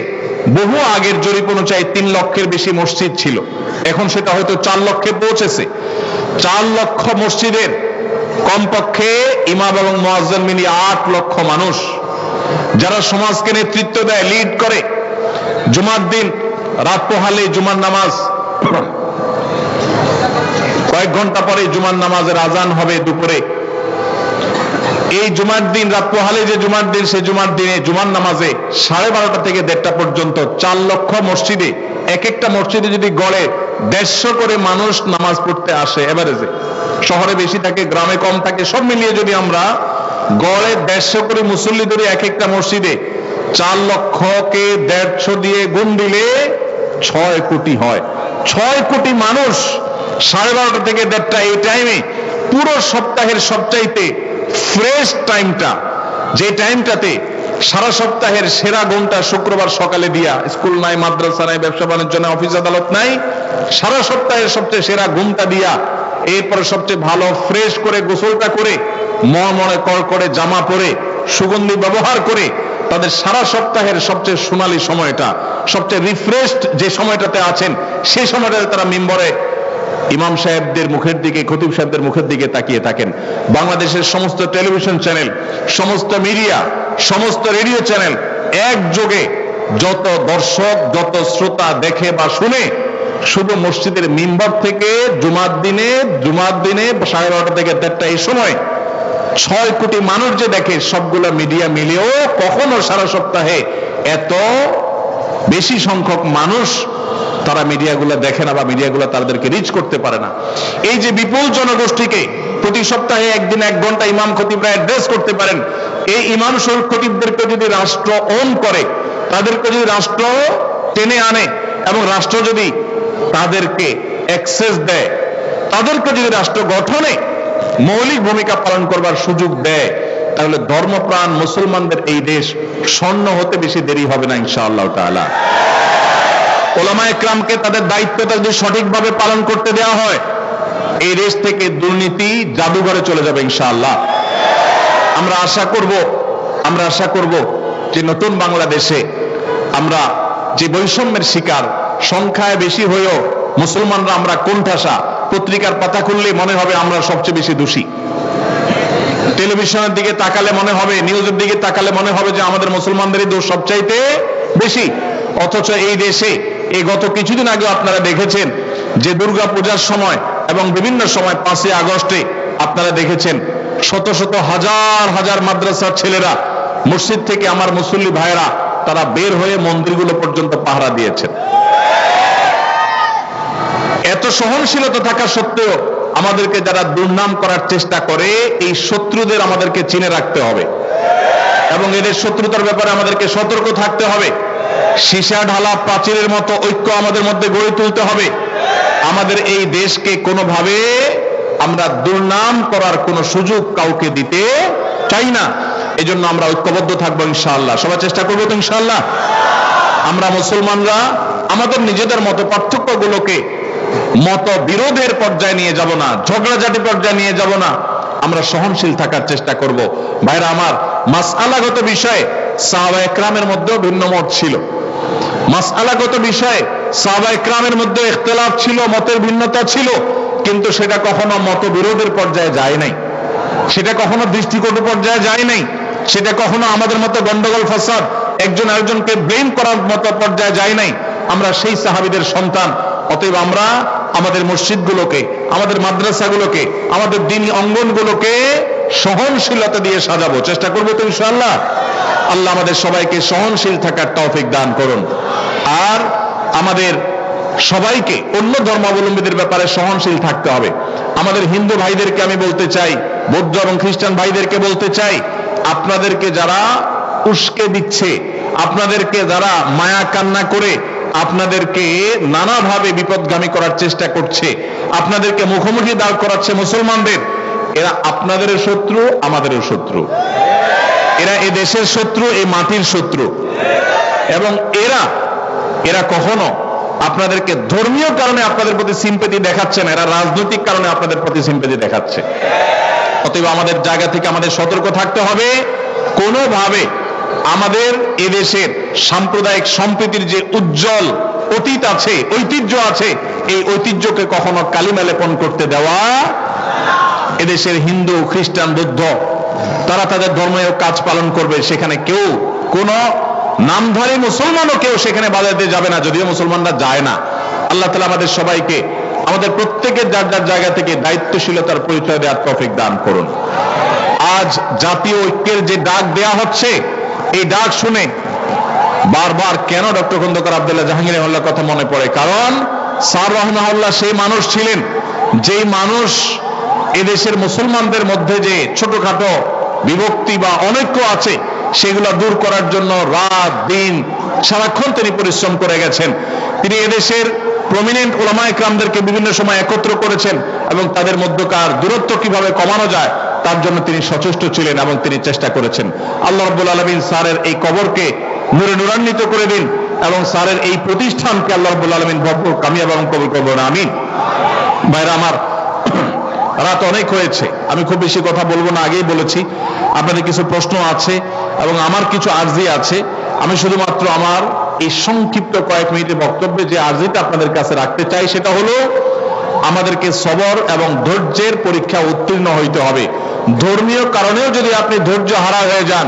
বহু আগের জরিপ অনুযায়ী 3 লক্ষের বেশি মসজিদ ছিল, এখন সেটা হয়তো 4 লক্ষে পৌঁছেছে। 4 লক্ষ মসজিদের কমপক্ষে ইমাম এবং মুয়াজ্জিন মিলিয়ে 8 লক্ষ মানুষ, যারা সমাজকে নেতৃত্ব দেয়, লিড করে। জুমার দিন রাত পোহালে জুমার নামাজ, কয়েক ঘন্টা পরে জুমার নামাজের আজান হবে দুপুরে। এই জুমার দিন রাত পোহালে যে জুমার দিন, সে জুমার দিনে জুমার নামাজে 12:30 থেকে 1:30 পর্যন্ত 4 লক্ষ মসজিদে, এক একটা মসজিদে যদি গড়ে 150 করে মানুষ নামাজ পড়তে আসে এভারেজে, শহরে বেশি থাকে গ্রামে কম থাকে, সব মিলিয়ে যদি আমরা গড়ে 150 করে মুসল্লি ধরে এক একটা মসজিদে, 4 লক্ষকে 150 দিয়ে গুণ দিলে 6 কোটি হয়। 6 কোটি মানুষ 12:30 থেকে 1:30 এই টাইমে, পুরো সপ্তাহের সবচাইতে ফ্রেশ টাইমটা, যে টাইমটাতে সারা সপ্তাহের সেরা ঘন্টা শুক্রবার সকালে দিয়া, স্কুল নাই, মাদ্রাসা নাই, ব্যবসা বাণিজ্য নাই, অফিস আদালত নাই, সারা সপ্তাহের সবচেয়ে সেরা ঘন্টা দিয়া এরপরে সবচেয়ে ভালো ফ্রেশ করে গোসলটা করে, মনে কর করে জামা পরে, সুগন্ধি ব্যবহার করে তাদের সারা সপ্তাহের সবচেয়ে সোনালী সময়টা, সবচেয়ে রিফ্রেশড যে সময়টাতে আছেন, সেই সময়টাতে তারা মিম্বরে ইমাম সাহেবদের মুখের দিকে, খতিব সাহেবদের মুখের দিকে তাকিয়ে থাকেন। বাংলাদেশের সমস্ত টেলিভিশন চ্যানেল, সমস্ত মিডিয়া, সমস্ত রেডিও চ্যানেল একযোগে যত দর্শক, যত শ্রোতা দেখে বা শুনে, শুধু মসজিদের মিম্বর থেকে জুমার দিনে 12:30 থেকে 1:30 এই সময় 6 কোটি মানুষ যে দেখে, সবগুলো মিডিয়া মিলেও কখনো সারা সপ্তাহে এত বেশি সংখ্যক মানুষ তারা মিডিয়াগুলো দেখে না বা মিডিয়াগুলো তাদেরকে রিচ করতে পারে না। এই যে বিপুল জনগোষ্ঠীকে প্রতি সপ্তাহে একদিন 1 ঘন্টা ইমাম খতিবরা অ্যাড্রেস করতে পারেন, এই ইমাম খতিবদেরকে যদি রাষ্ট্র ওন করে, তাদেরকে যদি রাষ্ট্র টেনে আনে এবং রাষ্ট্র যদি তাদেরকে অ্যাক্সেস দেয়, তাদেরকে যদি রাষ্ট্র গঠনে মৌলিক ভূমিকা পালন করবার সুযোগ দেয়, তাহলে ধর্মপ্রাণ মুসলমানদের এই দেশ স্বর্ণ হতে বেশি দেরি হবে না ইনশাআল্লাহ তাআলা। ওলামায়ে কেরামকে তাদের দায়িত্বটা যদি সঠিকভাবে পালন করতে দেওয়া হয়, এই দেশ থেকে দুর্নীতি জাদুঘরে চলে যাবে ইনশাআল্লাহ। আমরা আশা করব যে নতুন বাংলাদেশে আমরা যে বৈষম্যের শিকার, সংখ্যায় বেশি হয়েও মুসলমানরা আমরা কোণঠাসা, পত্রিকার পাতা খুললে মনে হবে আমরা সবচেয়ে বেশি দোষী, টেলিভিশনের দিকে তাকালে মনে হবে, নিউজের দিকে তাকালে মনে হবে যে আমাদের মুসলমানদেরই দোষ সবচাইতে বেশি। অথচ এই দেশে এই গত কিছুদিন আগে আপনারা দেখেছেন যে দুর্গা পূজার সময় এবং বিভিন্ন সময় 5ই আগস্টে আপনারা দেখেছেন শত শত হাজার হাজার মাদ্রাসার ছেলেরা মসজিদ থেকে, আমার মুসল্লি ভাইয়েরা, তারা বের হয়ে মন্দিরগুলো পর্যন্ত পাহারা দিয়েছেন। এত সহনশীলতা থাকা সত্ত্বেও আমাদেরকে যারা দুর্নাম করার চেষ্টা করে, এই শত্রুদের আমাদেরকে চিনে রাখতে হবে এবং এদের শত্রুতার ব্যাপারে আমাদেরকে সতর্ক থাকতে হবে। সীসা ঢালা প্রাচীরের মতো ঐক্য আমাদের মধ্যে গড়ে তুলতে হবে। আমাদের এই দেশকে কোনোভাবে আমরা দুর্নাম করার কোনো সুযোগ কাউকে দিতে চাই না। এই জন্য আমরা ঐক্যবদ্ধ থাকবো ইনশাআল্লাহ। সবাই চেষ্টা করবো তো ইনশাআল্লাহ। আমরা মুসলমানরা আমাদের নিজেদের মত পার্থক্যগুলোকে মত বিরোধের পর্যায়ে নিয়ে যাব না, ঝগড়াঝাটি পর্যায়ে নিয়ে যাব না, আমরা সহনশীল থাকার চেষ্টা করব। ভাইরা আমার, মাসআলাগত বিষয়ে সাহাবায়ে কেরামের মধ্যেও ভিন্ন মত ছিল, মাসআলাগত বিষয়ে সাহাবায়ে কেরামের মধ্যে ইখতিলাফ ছিল, মতের ভিন্নতা ছিল, কিন্তু সেটা কখনো মতবিরোধের পর্যায়ে যায় নাই, সেটা কখনো দৃষ্টিকটু পর্যায়ে যায় নাই, সেটা কখনো আমাদের মতো গন্ডগোল ফাসাদ, একজন আরেকজনকে ব্লেম করার মতো পর্যায়ে যায় নাই। আমরা সেই সাহাবীদের সন্তান। অতএব আমরা আমাদের মসজিদগুলোকে, আমাদের মাদ্রাসাগুলোকে, আমাদের দ্বীনি অঙ্গনগুলোকে সহনশীলতা দিয়ে সাজাবো, চেষ্টা করবো তো ইনশাআল্লাহ। আল্লাহ আমাদের সবাইকে সহনশীল থাকার তৌফিক দান করুন। আর আমাদের সবাইকে অন্য ধর্মাবলম্বীদের ব্যাপারে সহনশীল থাকতে হবে। আমাদের হিন্দু ভাইদেরকে আমি বলতে চাই, বৌদ্ধ এবং খ্রিস্টান ভাইদেরকে বলতে চাই, আপনাদেরকে যারা উস্কে দিচ্ছে, আপনাদেরকে যারা মায়া কান্না করে আপনাদেরকে নানাভাবে বিপদগামী করার চেষ্টা করছে, আপনাদেরকে মুখোমুখি দাঁড় করাচ্ছে মুসলমানদের, এরা আপনাদেরও শত্রু, আমাদেরও শত্রু, এরা এ দেশের শত্রু, এই মাটির শত্রু। এবং এরা কখনো আপনাদেরকে ধর্মীয় কারণে আপনাদের প্রতি সিম্পেথি দেখাচ্ছে না, এরা রাজনৈতিক কারণে আপনাদের প্রতি সিম্পেথি দেখাচ্ছে। অতএব আমাদের জায়গা থেকে আমাদের সতর্ক থাকতে হবে, কোনোভাবে আমাদের এদেশের সাম্প্রদায়িক সম্প্রীতির যে উজ্জ্বল অতীত আছে, ঐতিহ্য আছে, এই ঐতিহ্যকে কখনো কালিমা লেপন করতে দেওয়া। এদেশের হিন্দু, খ্রিস্টান, বৌদ্ধ তারা তাদের ধর্মীয় কাজ পালন করবে, সেখানে কেউ কোনো নামধারী মুসলমানও কেউ সেখানে বাজাতে যাবে না, যদিও মুসলমানরা যায় না। আল্লাহ তাআলা আমাদের সবাইকে, আমাদের প্রত্যেকের যার যার জায়গা থেকে দায়িত্বশীলতার পরিচয় দেওয়ার তৌফিক দান করুন। আজ জাতীয় ঐক্যের যে ডাক দেয়া হচ্ছে, এই ডাক শুনে বারবার কেন ডক্টর খন্দকার আব্দুল্লাহ জাহাঙ্গীর রহমাতুল্লাহর কথা মনে পড়ে? কারণ স্যার রাহিমাহুল্লাহ সেই মানুষ ছিলেন, যেই মানুষ এদেশের মুসলমানদের মধ্যে যে ছোটখাটো বিভক্তি বা অনৈক্য আছে সেগুলো দূর করার জন্য রাত দিন সারাক্ষণ তিনি পরিশ্রম করে গেছেন। তিনি এদেশের প্রমিনেন্ট উলামায়ে কেরামদেরকে বিভিন্ন সময় একত্র করেছেন এবং তাদের মধ্যকার দূরত্ব কিভাবে কমানো যায় তার জন্য তিনি সচেষ্ট ছিলেন এবং তিনি চেষ্টা করেছেন। আল্লাহ রাব্বুল আলামিন স্যারের এই কবরকে নূরে নূরান্বিত করে দিন এবং স্যারের এই প্রতিষ্ঠানকে আল্লাহ রাব্বুল আলামিন ভরপুর কামিয়াব এবং কবুল করুন, আমিন। ভাইরা আমার, রাত অনেক হয়েছে, আমি খুব বেশি কথা বলবো না, আগেই বলেছি আপনাদের কিছু প্রশ্ন আছে এবং আমার কিছু আর্জি আছে। আমি শুধুমাত্র আমার এই সংক্ষিপ্ত কয়েক মিনিটের বক্তব্যে যে আর্জিটা আপনাদের কাছে রাখতে চাই সেটা হলো আমাদেরকে সবর এবং ধৈর্যের পরীক্ষা উত্তীর্ণ হইতে হবে। ধর্মীয় কারণেও যদি আপনি ধৈর্য হারা হয়ে যান,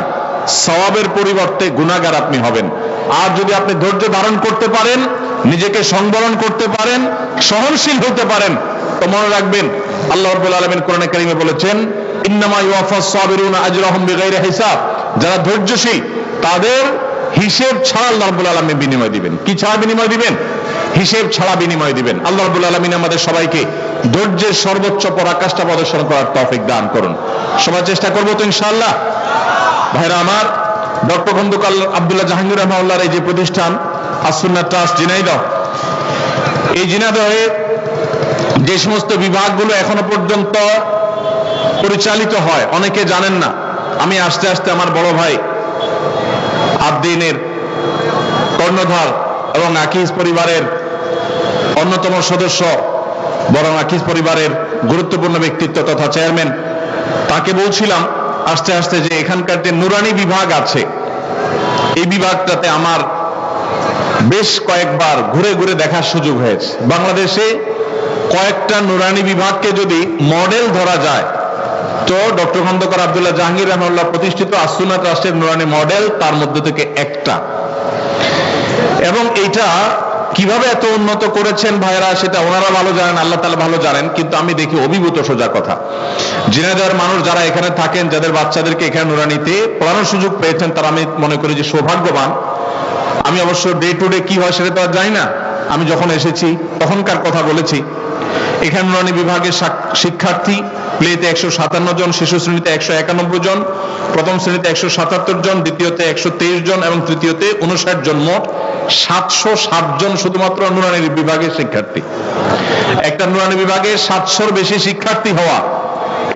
সওয়াবের পরিবর্তে গুনাহগার আপনি হবেন। আর যদি আপনি ধৈর্য ধারণ করতে পারেন, নিজেকে সংবরণ করতে পারেন, সহনশীল হতে পারেন, তো মনে রাখবেন আল্লাহ রাব্বুল আলামিন কোরআনে কারীমে বলেছেন, ইন্নামা ইউওয়াফাস সাবিরুনা আজরাহুম বিগাইরি হিসাব। যারা ধৈর্যশীল তাদের হিসেব ছাড়া আল্লাহ রাব্বুল আলামিন বিনিময় দিবেন। কি ছাড়া বিনিময় দিবেন? হিসেব ছাড়া বিনিময় দিবেন। আল্লাহ রাব্বুল আলামিন আমাদের সবাইকে ধৈর্যের সর্বোচ্চ পরাকাষ্ঠা প্রদর্শন করার তৌফিক দান করুন। সবাই চেষ্টা করবো তো ইনশাআল্লাহ। ভাইরা আমার, ডক্টর খন্দকার আব্দুল্লাহ জাহাঙ্গীর রাহমাহুল্লাহর এই যে প্রতিষ্ঠান আস-সুন্নাহ ট্রাস্ট ঝিনাইদহ, এই ঝিনাইদহে যে সমস্ত বিভাগগুলো এখনো পর্যন্ত পরিচালিত হয় অনেকে জানেন না। আমি আস্তে আস্তে আমার বড় ভাই আদ্দিনের কর্ণধার এবং আকিজ পরিবারের অন্যতম সদস্য, বরং আকিজ পরিবারের গুরুত্বপূর্ণ ব্যক্তিত্ব তথা চেয়ারম্যান, তাকে বলছিলাম আস্তে আস্তে যে এখানকার যে নুরানি বিভাগ আছে, এই বিভাগটাতে আমার বেশ কয়েকবার ঘুরে ঘুরে দেখার সুযোগ হয়েছে। বাংলাদেশে কয়েকটা নুরানি বিভাগকে যদি মডেল ধরা যায় তো ডক্টর খন্দকার আব্দুল্লাহ জাহাঙ্গীর রাহমাহুল্লাহ প্রতিষ্ঠিত আস-সুন্নাহ ট্রাস্টের নুরানি মডেল তার মধ্যে থেকে একটা। এবং এইটা কিভাবে এত উন্নত করেছেন ভাইরা, সেটা ওনারা ভালো জানেন, আল্লাহ তাআলা ভালো জানেন, কিন্তু আমি দেখি অভিভূত সোজা কথা। ঝিনাইদহের মানুষ যারা এখানে থাকেন, যাদের বাচ্চাদেরকে এখানে নুরানিতে পড়ানোর সুযোগ পেয়েছেন, তারা আমি মনে করি যে সৌভাগ্যবান। আমি অবশ্য ডে টু ডে কি হয় সেটা তো আর জানি না, আমি যখন এসেছি তখনকার কথা বলেছি। এখানে নুরানি বিভাগের শিক্ষার্থী প্লেতে 157 জন, শিশু শ্রেণীতে 191 জন, প্রথম শ্রেণীতে 177 জন, দ্বিতীয়তে 123 জন এবং তৃতীয়তে 59 জন, মোট 707 জন শুধুমাত্র নুরানি বিভাগের শিক্ষার্থী। একটা নুরানি বিভাগে 700-র বেশি শিক্ষার্থী হওয়া,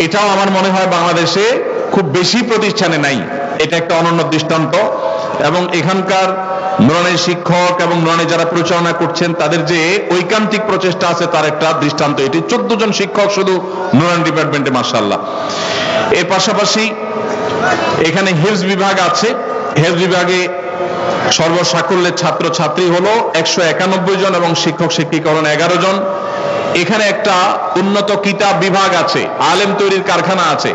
এটাও আমার মনে হয় বাংলাদেশে খুব বেশি প্রতিষ্ঠানে নাই। এটা একটা অনন্য দৃষ্টান্ত। এবং এখানকার নুরানি শিক্ষক এবং নুরানি যারা পরিচালনা করছেন তাদের যে ঐকান্তিক প্রচেষ্টা আছে তার একটা দৃষ্টান্ত এটি। 14 জন শিক্ষক শুধু নুরানি ডিপার্টমেন্টে, মাশাআল্লাহ। এর পাশাপাশি এখানে হিফজ বিভাগ আছে। হিফজ বিভাগে সর্বসাকুল্যের ছাত্র ছাত্রী হলো 191 জন এবং শিক্ষক শিক্ষিকা হলেন 11 জন। এখানে একটা উন্নত কিতাব বিভাগ আছে, আলেম তৈরির কারখানা আছে।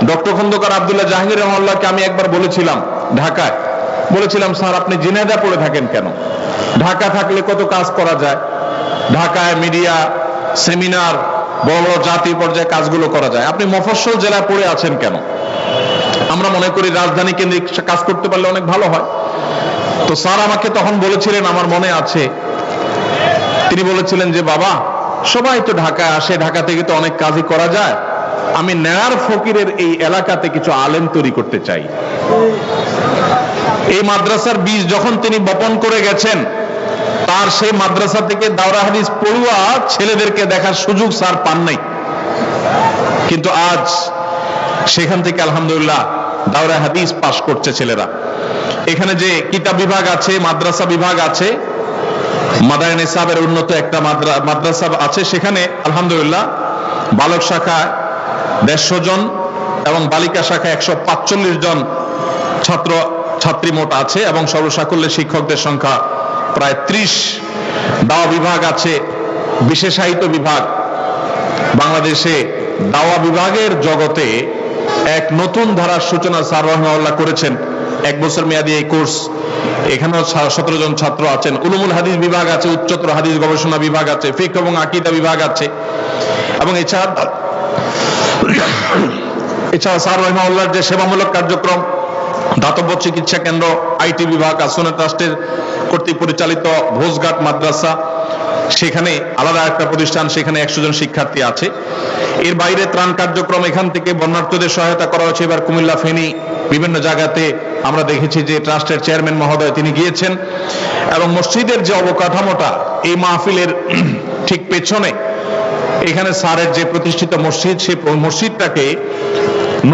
ডক্টর খন্দকার আব্দুল্লাহ জাহাঙ্গীর রাহমাহুল্লাহকে আমি একবার বলেছিলাম ঢাকায়, বলেছিলাম স্যার আপনি ঝিনাইদহ পড়ে থাকেন কেন? ঢাকা থাকলে কত কাজ করা যায়, ঢাকায় মিডিয়া সেমিনার, বড় বড় জাতীয় পর্যায়ে কাজগুলো করা যায়, আপনি মফস্বল জেলায় পড়ে আছেন কেন? আমরা মনে করি রাজধানী কেন্দ্রিক কাজ করতে পারলে অনেক ভালো হয়। তো স্যার আমাকে তখন বলেছিলেন, আমার মনে আছে, তিনি বলেছিলেন যে বাবা সবাই তো ঢাকায় আসে, ঢাকা থেকে তো অনেক কাজই করা যায়, আমি নেয়ার ফকিরের এই এলাকাতে কিছু আলেম তৈরি করতে চাই। এই মাদ্রাসার বীজ যখন তিনি বপন করে গেছেন, তার সেই মাদ্রাসা থেকে দাওরা হাদিস পড়ুয়া ছেলেদেরকে দেখার সুযোগ স্যার পান নাই। কিন্তু আজ সেখান থেকে আলহামদুলিল্লাহ দাওরা হাদিস পাশ করছে ছেলেরা। এখানে যে কিতাব বিভাগ আছে, মাদ্রাসা বিভাগ আছে, মাদায়ে নিসাবের উন্নত একটা মাদ্রাসা আছে, সেখানে আলহামদুলিল্লাহ বালক শাখায় 150 জন এবং বালিকা শাখায় 145 জন ছাত্র ছাত্রী মোট আছে এবং সর্বসাকুল্যে শিক্ষকদের সংখ্যা প্রায় 30। দাওয়া বিভাগ আছে, বিশেষায়িত বিভাগ। বাংলাদেশে দাওয়া বিভাগের জগতে এক নতুন ধারার সূচনা স্যার রাহমাহুল্লাহ করেছেন। 1 বছর মেয়াদী এই কোর্স, এখানেও 17 জন ছাত্র আছেন। উলুমুল হাদিস বিভাগ আছে, উচ্চতর হাদিস গবেষণা বিভাগ আছে, ফিকহ এবং আকীদা বিভাগ আছে। এবং এছাড়া স্যার রাহমাহুল্লাহর যে সেবামূলক কার্যক্রম, দাতব্য চিকিৎসা কেন্দ্র, আইটি বিভাগ, আস-সুন্নাহ ট্রাস্টের কর্তৃক পরিচালিত ভোজঘাট মাদ্রাসা, সেখানে আলাদা একটা প্রতিষ্ঠান, সেখানে 100 জন শিক্ষার্থী আছে। এর বাইরে ত্রাণ কার্যক্রম, এখান থেকে বন্যার্তদের সহায়তা করা হচ্ছে। এবার কুমিল্লা, ফেনী, বিভিন্ন জায়গাতে আমরা দেখেছি যে ট্রাস্টের চেয়ারম্যান মহোদয় তিনি গিয়েছেন। এবং মসজিদের যে অবকাঠামোটা, এই মাহফিলের ঠিক পেছনে এখানে স্যারের যে প্রতিষ্ঠিত মসজিদ, সেই মসজিদটাকে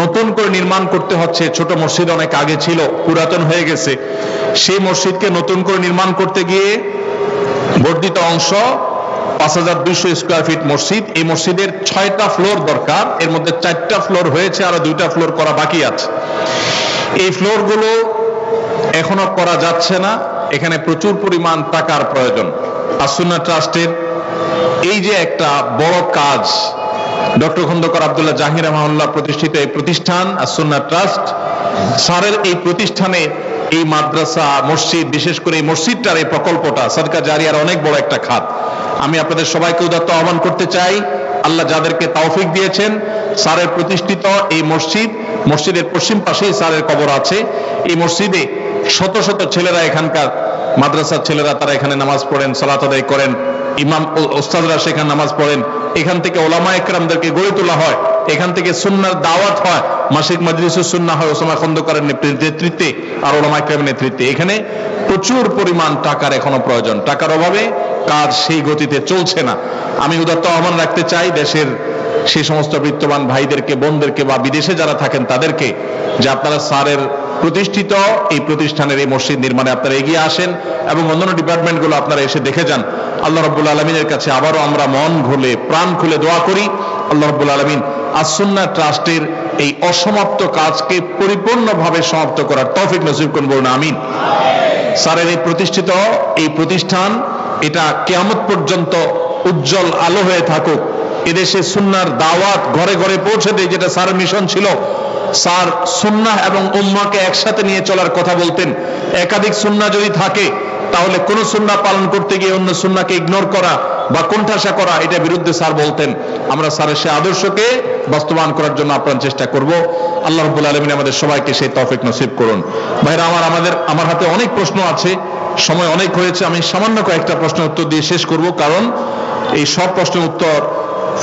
নতুন করে নির্মাণ করতে হচ্ছে। ছোট মসজিদ অনেক আগে ছিল, পুরাতন হয়ে গেছে। সেই মসজিদকে নতুন করে নির্মাণ করতে গিয়ে বর্ধিত অংশ 5200 স্কয়ার ফিট মসজিদ। এই মসজিদের 6টা ফ্লোর দরকার, এর মধ্যে 4টা ফ্লোর হয়েছে, আরো 2টা ফ্লোর করা বাকি আছে। এই ফ্লোরগুলো এখনো করা যাচ্ছে না, এখানে প্রচুর পরিমাণ টাকার প্রয়োজন। আস-সুন্নাহ ট্রাস্টের এই যে একটা বড় কাজ, ডক্টর খন্দকার আব্দুল্লাহ জাহির রাহিমাহুল্লাহ প্রতিষ্ঠিত এই প্রতিষ্ঠান আস-সুন্নাহ ট্রাস্ট, স্যারের এই প্রতিষ্ঠানে এই মাদ্রাসা মসজিদ, বিশেষ করে এই মসজিদটার এই প্রকল্পটা সদকা জারিয়ার অনেক বড় একটা খাত। আমি আপনাদের সবাইকে উদাত্ত আহ্বান করতে চাই, আল্লাহ যাদেরকে তৌফিক দিয়েছেন, স্যারের প্রতিষ্ঠিত এই মসজিদের পশ্চিম পাশেই স্যারের কবর আছে। এই মসজিদে শত শত ছেলেরা, এখানকার মাদ্রাসার ছেলেরা, তারা এখানে নামাজ পড়েন, সালাত আদায় করেন, ইমাম ওস্তাদরা সেখানে নামাজ পড়েন। এখান থেকে ওলামা একরামদেরকে গড়ে তোলা হয়, এখান থেকে সুন্নাহর দাওয়াত হয়, মাসিক মাজলিসুস সুন্নাহ হয় ওসামা খন্দকারের নেতৃত্বে আর ওলামা একরামের নেতৃত্বে। এখানে প্রচুর পরিমাণ টাকার এখনো প্রয়োজন, টাকার অভাবে কাজ সেই গতিতে চলছে না। আমি উদাত্ত আহ্বান রাখতে চাই দেশের সেই সমস্ত বিত্তবান ভাইদেরকে, বোনদেরকে বা বিদেশে যারা থাকেন তাদেরকে, যে আপনারা স্যারের প্রতিষ্ঠিত এই প্রতিষ্ঠানের এই মসজিদ নির্মাণে আপনারা এগিয়ে আসেন এবং অন্যান্য ডিপার্টমেন্টগুলো আপনারা এসে দেখে যান। আল্লাহ রাব্বুল আলামিনের কাছে আবারও আমরা মন খুলে, প্রাণ খুলে দোয়া করি, আল্লাহ রাব্বুল আলামিন আস-সুন্নাহ ট্রাস্টের এই অসমাপ্ত কাজকে পরিপূর্ণভাবে সমাপ্ত করার তৌফিক নসিব করুন, বলুন আমিন। স্যারের এই প্রতিষ্ঠিত এই প্রতিষ্ঠান, এটা কিয়ামত পর্যন্ত উজ্জ্বল আলো হয়ে থাকুক। এদেশে সুন্নাহর দাওয়াত ঘরে ঘরে পৌঁছে দেয়, যেটা স্যারের মিশন ছিল। স্যার সুন্নাহ এবং উম্মাহকে একসাথে নিয়ে চলার কথা বলতেন। একাধিক সুন্নাহ যদি থাকে তাহলে কোন সুন্নাহ পালন করতে গিয়ে অন্য সুন্নাহকে ইগনোর করা বা কোণঠাসা করা, এটা বিরুদ্ধে স্যার বলতেন। আমরা স্যারের সেই আদর্শকে বাস্তবায়ন করার জন্য আপ্রাণ চেষ্টা করব। আল্লাহ রাব্বুল আলামিন আমাদের সবাইকে সেই তৌফিক নসিব করুন। ভাইরা আমার হাতে অনেক প্রশ্ন আছে, সময় অনেক হয়েছে, আমি সামান্য কয়েকটা প্রশ্নের উত্তর দিয়ে শেষ করব, কারণ এই সব প্রশ্নের উত্তর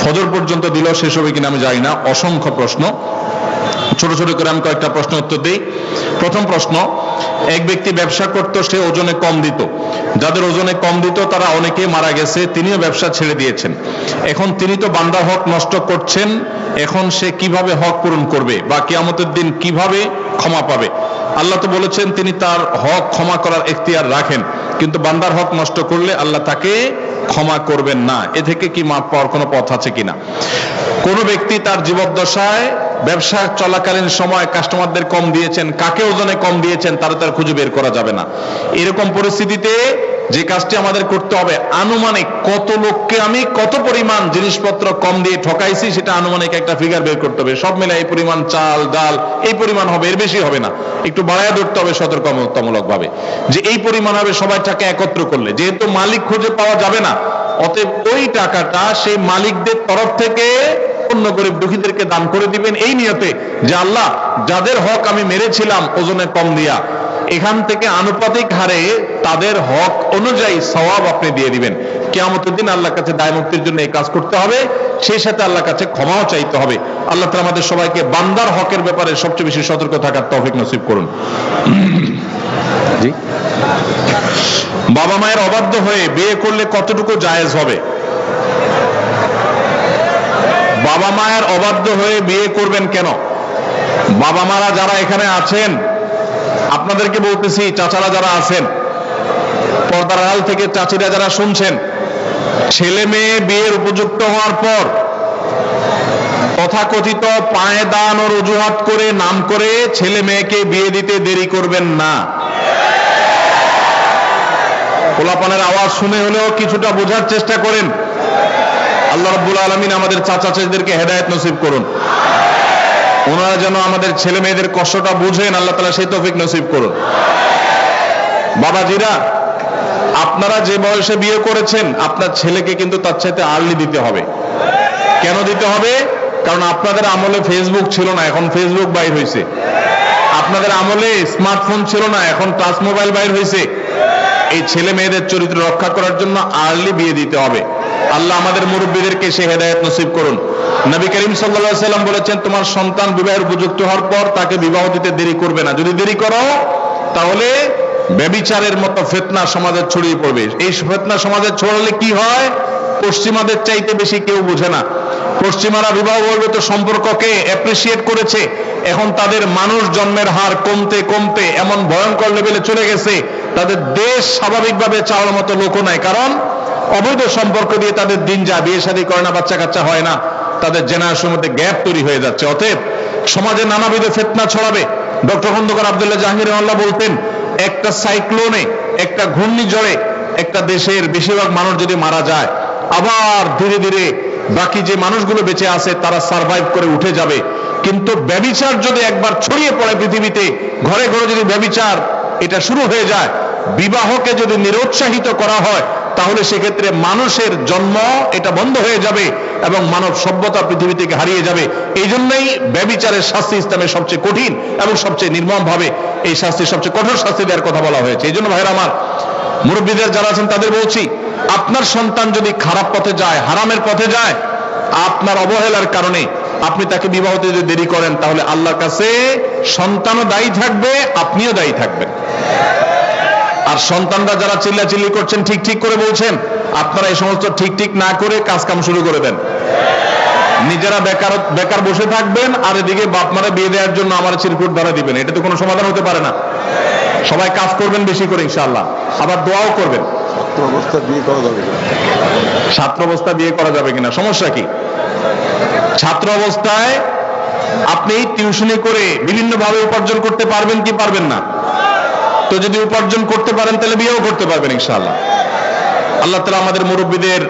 ফজর পর্যন্ত দিলেও শেষ হবে কিনা আমি জানি না, অসংখ্য প্রশ্ন। ছোট ছোট করে আমি কয়েকটা প্রশ্ন উত্তর দিই। প্রথম প্রশ্ন, এক ব্যক্তি ব্যবসা করত, সে ওজনে কম দিত, যাদের ওজনে কম দিত তারা অনেকে মারা গেছে, তিনিও ব্যবসা ছেড়ে দিয়েছেন। এখন তিনি তো বান্দার হক নষ্ট করছেন, এখন সে কিভাবে হক পূরণ করবে বা কিয়ামতের দিন কিভাবে ক্ষমা পাবে? আল্লাহ তো বলেছেন তিনি তার হক ক্ষমা করার এখতিয়ার রাখেন, কিন্তু বান্দার হক নষ্ট করলে আল্লাহ তাকে ক্ষমা করবেন না। এ থেকে কি মাপ পাওয়ার কোনো পথ আছে কিনা? কোন ব্যক্তি তার জীবদ্দশায় ব্যবসা চলাকালীন সময় কাস্টমারদের কম দিয়েছেন, কাকে ওজনে কম দিয়েছেন তার খুঁজে বের করা যাবে না। এরকম পরিস্থিতিতে যে কাজটি আমাদের করতে হবে, আনুমানিক কত লোককে আমি কত পরিমাণ জিনিসপত্র কম দিয়ে ঠকাইছি সেটা আনুমানিক একটা ফিগার বের করতে হবে। সব মিলে এই পরিমাণ চাল ডাল এই পরিমাণ হবে, এর বেশি হবে না, একটু বাড়ায় ধরতে হবে সতর্কতামূলক ভাবে, যে এই পরিমাণ হবে সবাই টাকা একত্র করলে। যেহেতু মালিক খুঁজে পাওয়া যাবে না, অতএব ওই টাকাটা সেই মালিকদের তরফ থেকে অন্য গরিব দুঃখীদেরকে দান করে দিবেন, এই নিয়তে যে আল্লাহ যাদের হক আমি মেরেছিলাম ওজনে কম দিয়া, এখান থেকে আনুপাতিক হারে তাদের হক অনুযায়ী সওয়াব আপনি দিয়ে দিবেন। কিয়ামতের দিন আল্লাহর কাছে দায় মুক্তির জন্য এই কাজ করতে হবে, সেই সাথে আল্লাহর কাছে ক্ষমাও চাইতে হবে। আল্লাহ তাআলা আমাদের সবাইকে বান্দার হকের ব্যাপারে সবচেয়ে বেশি সতর্ক থাকার তৌফিক নসিব করুন। জি, বাবা মায়ের অবাধ্য হয়ে বিয়ে করলে কতটুকু জায়েজ হবে? বাবা মায়ের অবাধ্য হয়ে বিয়ে করবেন কেন? বাবা মারা যারা এখানে আছেন, আপনাদেরকে বলতেছি, চাচারা যারা আছেন, পর্দার আড়াল থেকে চাচিরা যারা শুনছেন, ছেলে মেয়ে বিয়ের উপযুক্ত হওয়ার পর তথাকথিত পায়ে দান ও অজুহাত করে নাম করে ছেলে মেয়েকে বিয়ে দিতে দেরি করবেন না। পোলাপানের আওয়াজ শুনে হলেও কিছুটা বোঝার চেষ্টা করেন। আল্লাহ রাব্বুল আলামিন আমাদের চাচা চাচিদেরকে হেদায়েত নসিব করুন, ওনারা যেন আমাদের ছেলে মেয়েদের কষ্টটা বুঝেন, আল্লাহ তাআলা সেই তৌফিক নসিব করুন। বাবাজিরা, আপনারা যে বয়সে বিয়ে করেছেন আপনার ছেলেকে কিন্তু তার চাইতে আর্লি দিতে হবে। কেন দিতে হবে? কারণ আপনাদের আমলে ফেসবুক ছিল না, এখন ফেসবুক বাইর হয়েছে। আপনাদের আমলে স্মার্টফোন ছিল না, এখন টাচ মোবাইল বাইর হয়েছে। এই ছেলে মেয়েদের চরিত্র রক্ষা করার জন্য আর্লি বিয়ে দিতে হবে। আল্লাহ আমাদের মুরব্বীদেরকে সে হেদায়েত নসিব করুন। নবী করিম সাল্লাল্লাহু আলাইহি সাল্লাম বলেছেন, তোমার সন্তান বিবাহের উপযুক্ত হওয়ার পর তাকে বিবাহ দিতে দেরি করবে না। যদি দেরি করো তাহলে ব্যভিচারের মতো ফিতনা সমাজে ছড়িয়ে পড়বে। এই ফিতনা সমাজে ছড়ালে কি হয়? পশ্চিমাদের চাইতে বেশি কেউ বোঝে না। পশ্চিমারা বিবাহ বহির্ভূত সম্পর্ককে অ্যাপ্রিসিয়েট করেছে, এখন তাদের মানুষ জন্মের হার কমতে কমতে এমন ভয়ঙ্কর লেভেলে চলে গেছে, তাদের দেশ স্বাভাবিকভাবে চাওয়ার মতো লোকও নাই। কারণ অবৈধ সম্পর্ক দিয়ে তাদের দিন যায়, বিয়ে শাদী করে না, বাচ্চা কাচ্চা হয় না, তাদের জেনারেশনের মধ্যে গ্যাপ তৈরি হয়ে যাচ্ছে। অতএব সমাজে নানাবিধ ফিতনা ছড়াবে। ডক্টর খন্দকার আব্দুল্লাহ জাহাঙ্গীর আল্লাহ বলতেন, একটা সাইক্লোনে, একটা ঘূর্ণিঝড়ে একটা দেশের বেশিরভাগ মানুষ যদি মারা যায়, আবার ধীরে ধীরে বাকি যে মানুষগুলো বেঁচে আছে তারা সার্ভাইভ করে উঠে যাবে। কিন্তু ব্যভিচার যদি একবার ছড়িয়ে পড়ে পৃথিবীতে, ঘরে ঘরে যদি ব্যভিচার এটা শুরু হয়ে যায়, বিবাহকে যদি নিরুৎসাহিত করা হয়, তাহলে সেক্ষেত্রে মানুষের জন্ম এটা বন্ধ হয়ে যাবে এবং মানব সভ্যতা পৃথিবী থেকে হারিয়ে যাবে। এই জন্যই ব্যভিচারের শাস্তি ইসলামের সবচেয়ে কঠিন এবং সবচেয়ে নির্মম ভাবে এই শাস্তি, সবচেয়ে কঠোর শাস্তি দেওয়ার কথা বলা হয়েছে। এই জন্য ভাইরা আমার, মুরব্বীদের যারা আছেন তাদের বলছি, আপনার সন্তান যদি খারাপ পথে যায়, হারামের পথে যায়, আপনার অবহেলার কারণে আপনি তাকে বিবাহতে যদি দেরি করেন, তাহলে আল্লাহর কাছে সন্তানও দায়ী থাকবে, আপনিও দায়ী থাকবেন। আর সন্তানরা যারা চিল্লাচিল্লি করছেন, ঠিক ঠিক করে বলছেন, আপনারা এই সমস্ত ঠিক ঠিক না করে কাজ কাম শুরু করে দেন। নিজেরা বেকার বেকার বসে থাকবেন, আর এদিকে বাপ মারা বিয়ে দেওয়ার জন্য আমার চিরকুট ধরা দিবেন। এটা তো কোনো সমাধান হতে পারে না। সবাই কাজ করবেন বেশি করে ইনশাআল্লাহ, আবার দোয়াও করবেন। ছাত্র অবস্থা বিয়ে করা যাবে কিনা, সমস্যা কি? ছাত্র অবস্থায় আপনি টিউশনি করে বিভিন্ন ভাবে উপার্জন করতে পারবেন কি পারবেন না? তো যদি উপার্জন করতে পারেন তাহলে বিয়েও করতে পারবেন ইনশাআল্লাহ। আল্লাহ তাআলা আমাদের মুরব্বীদের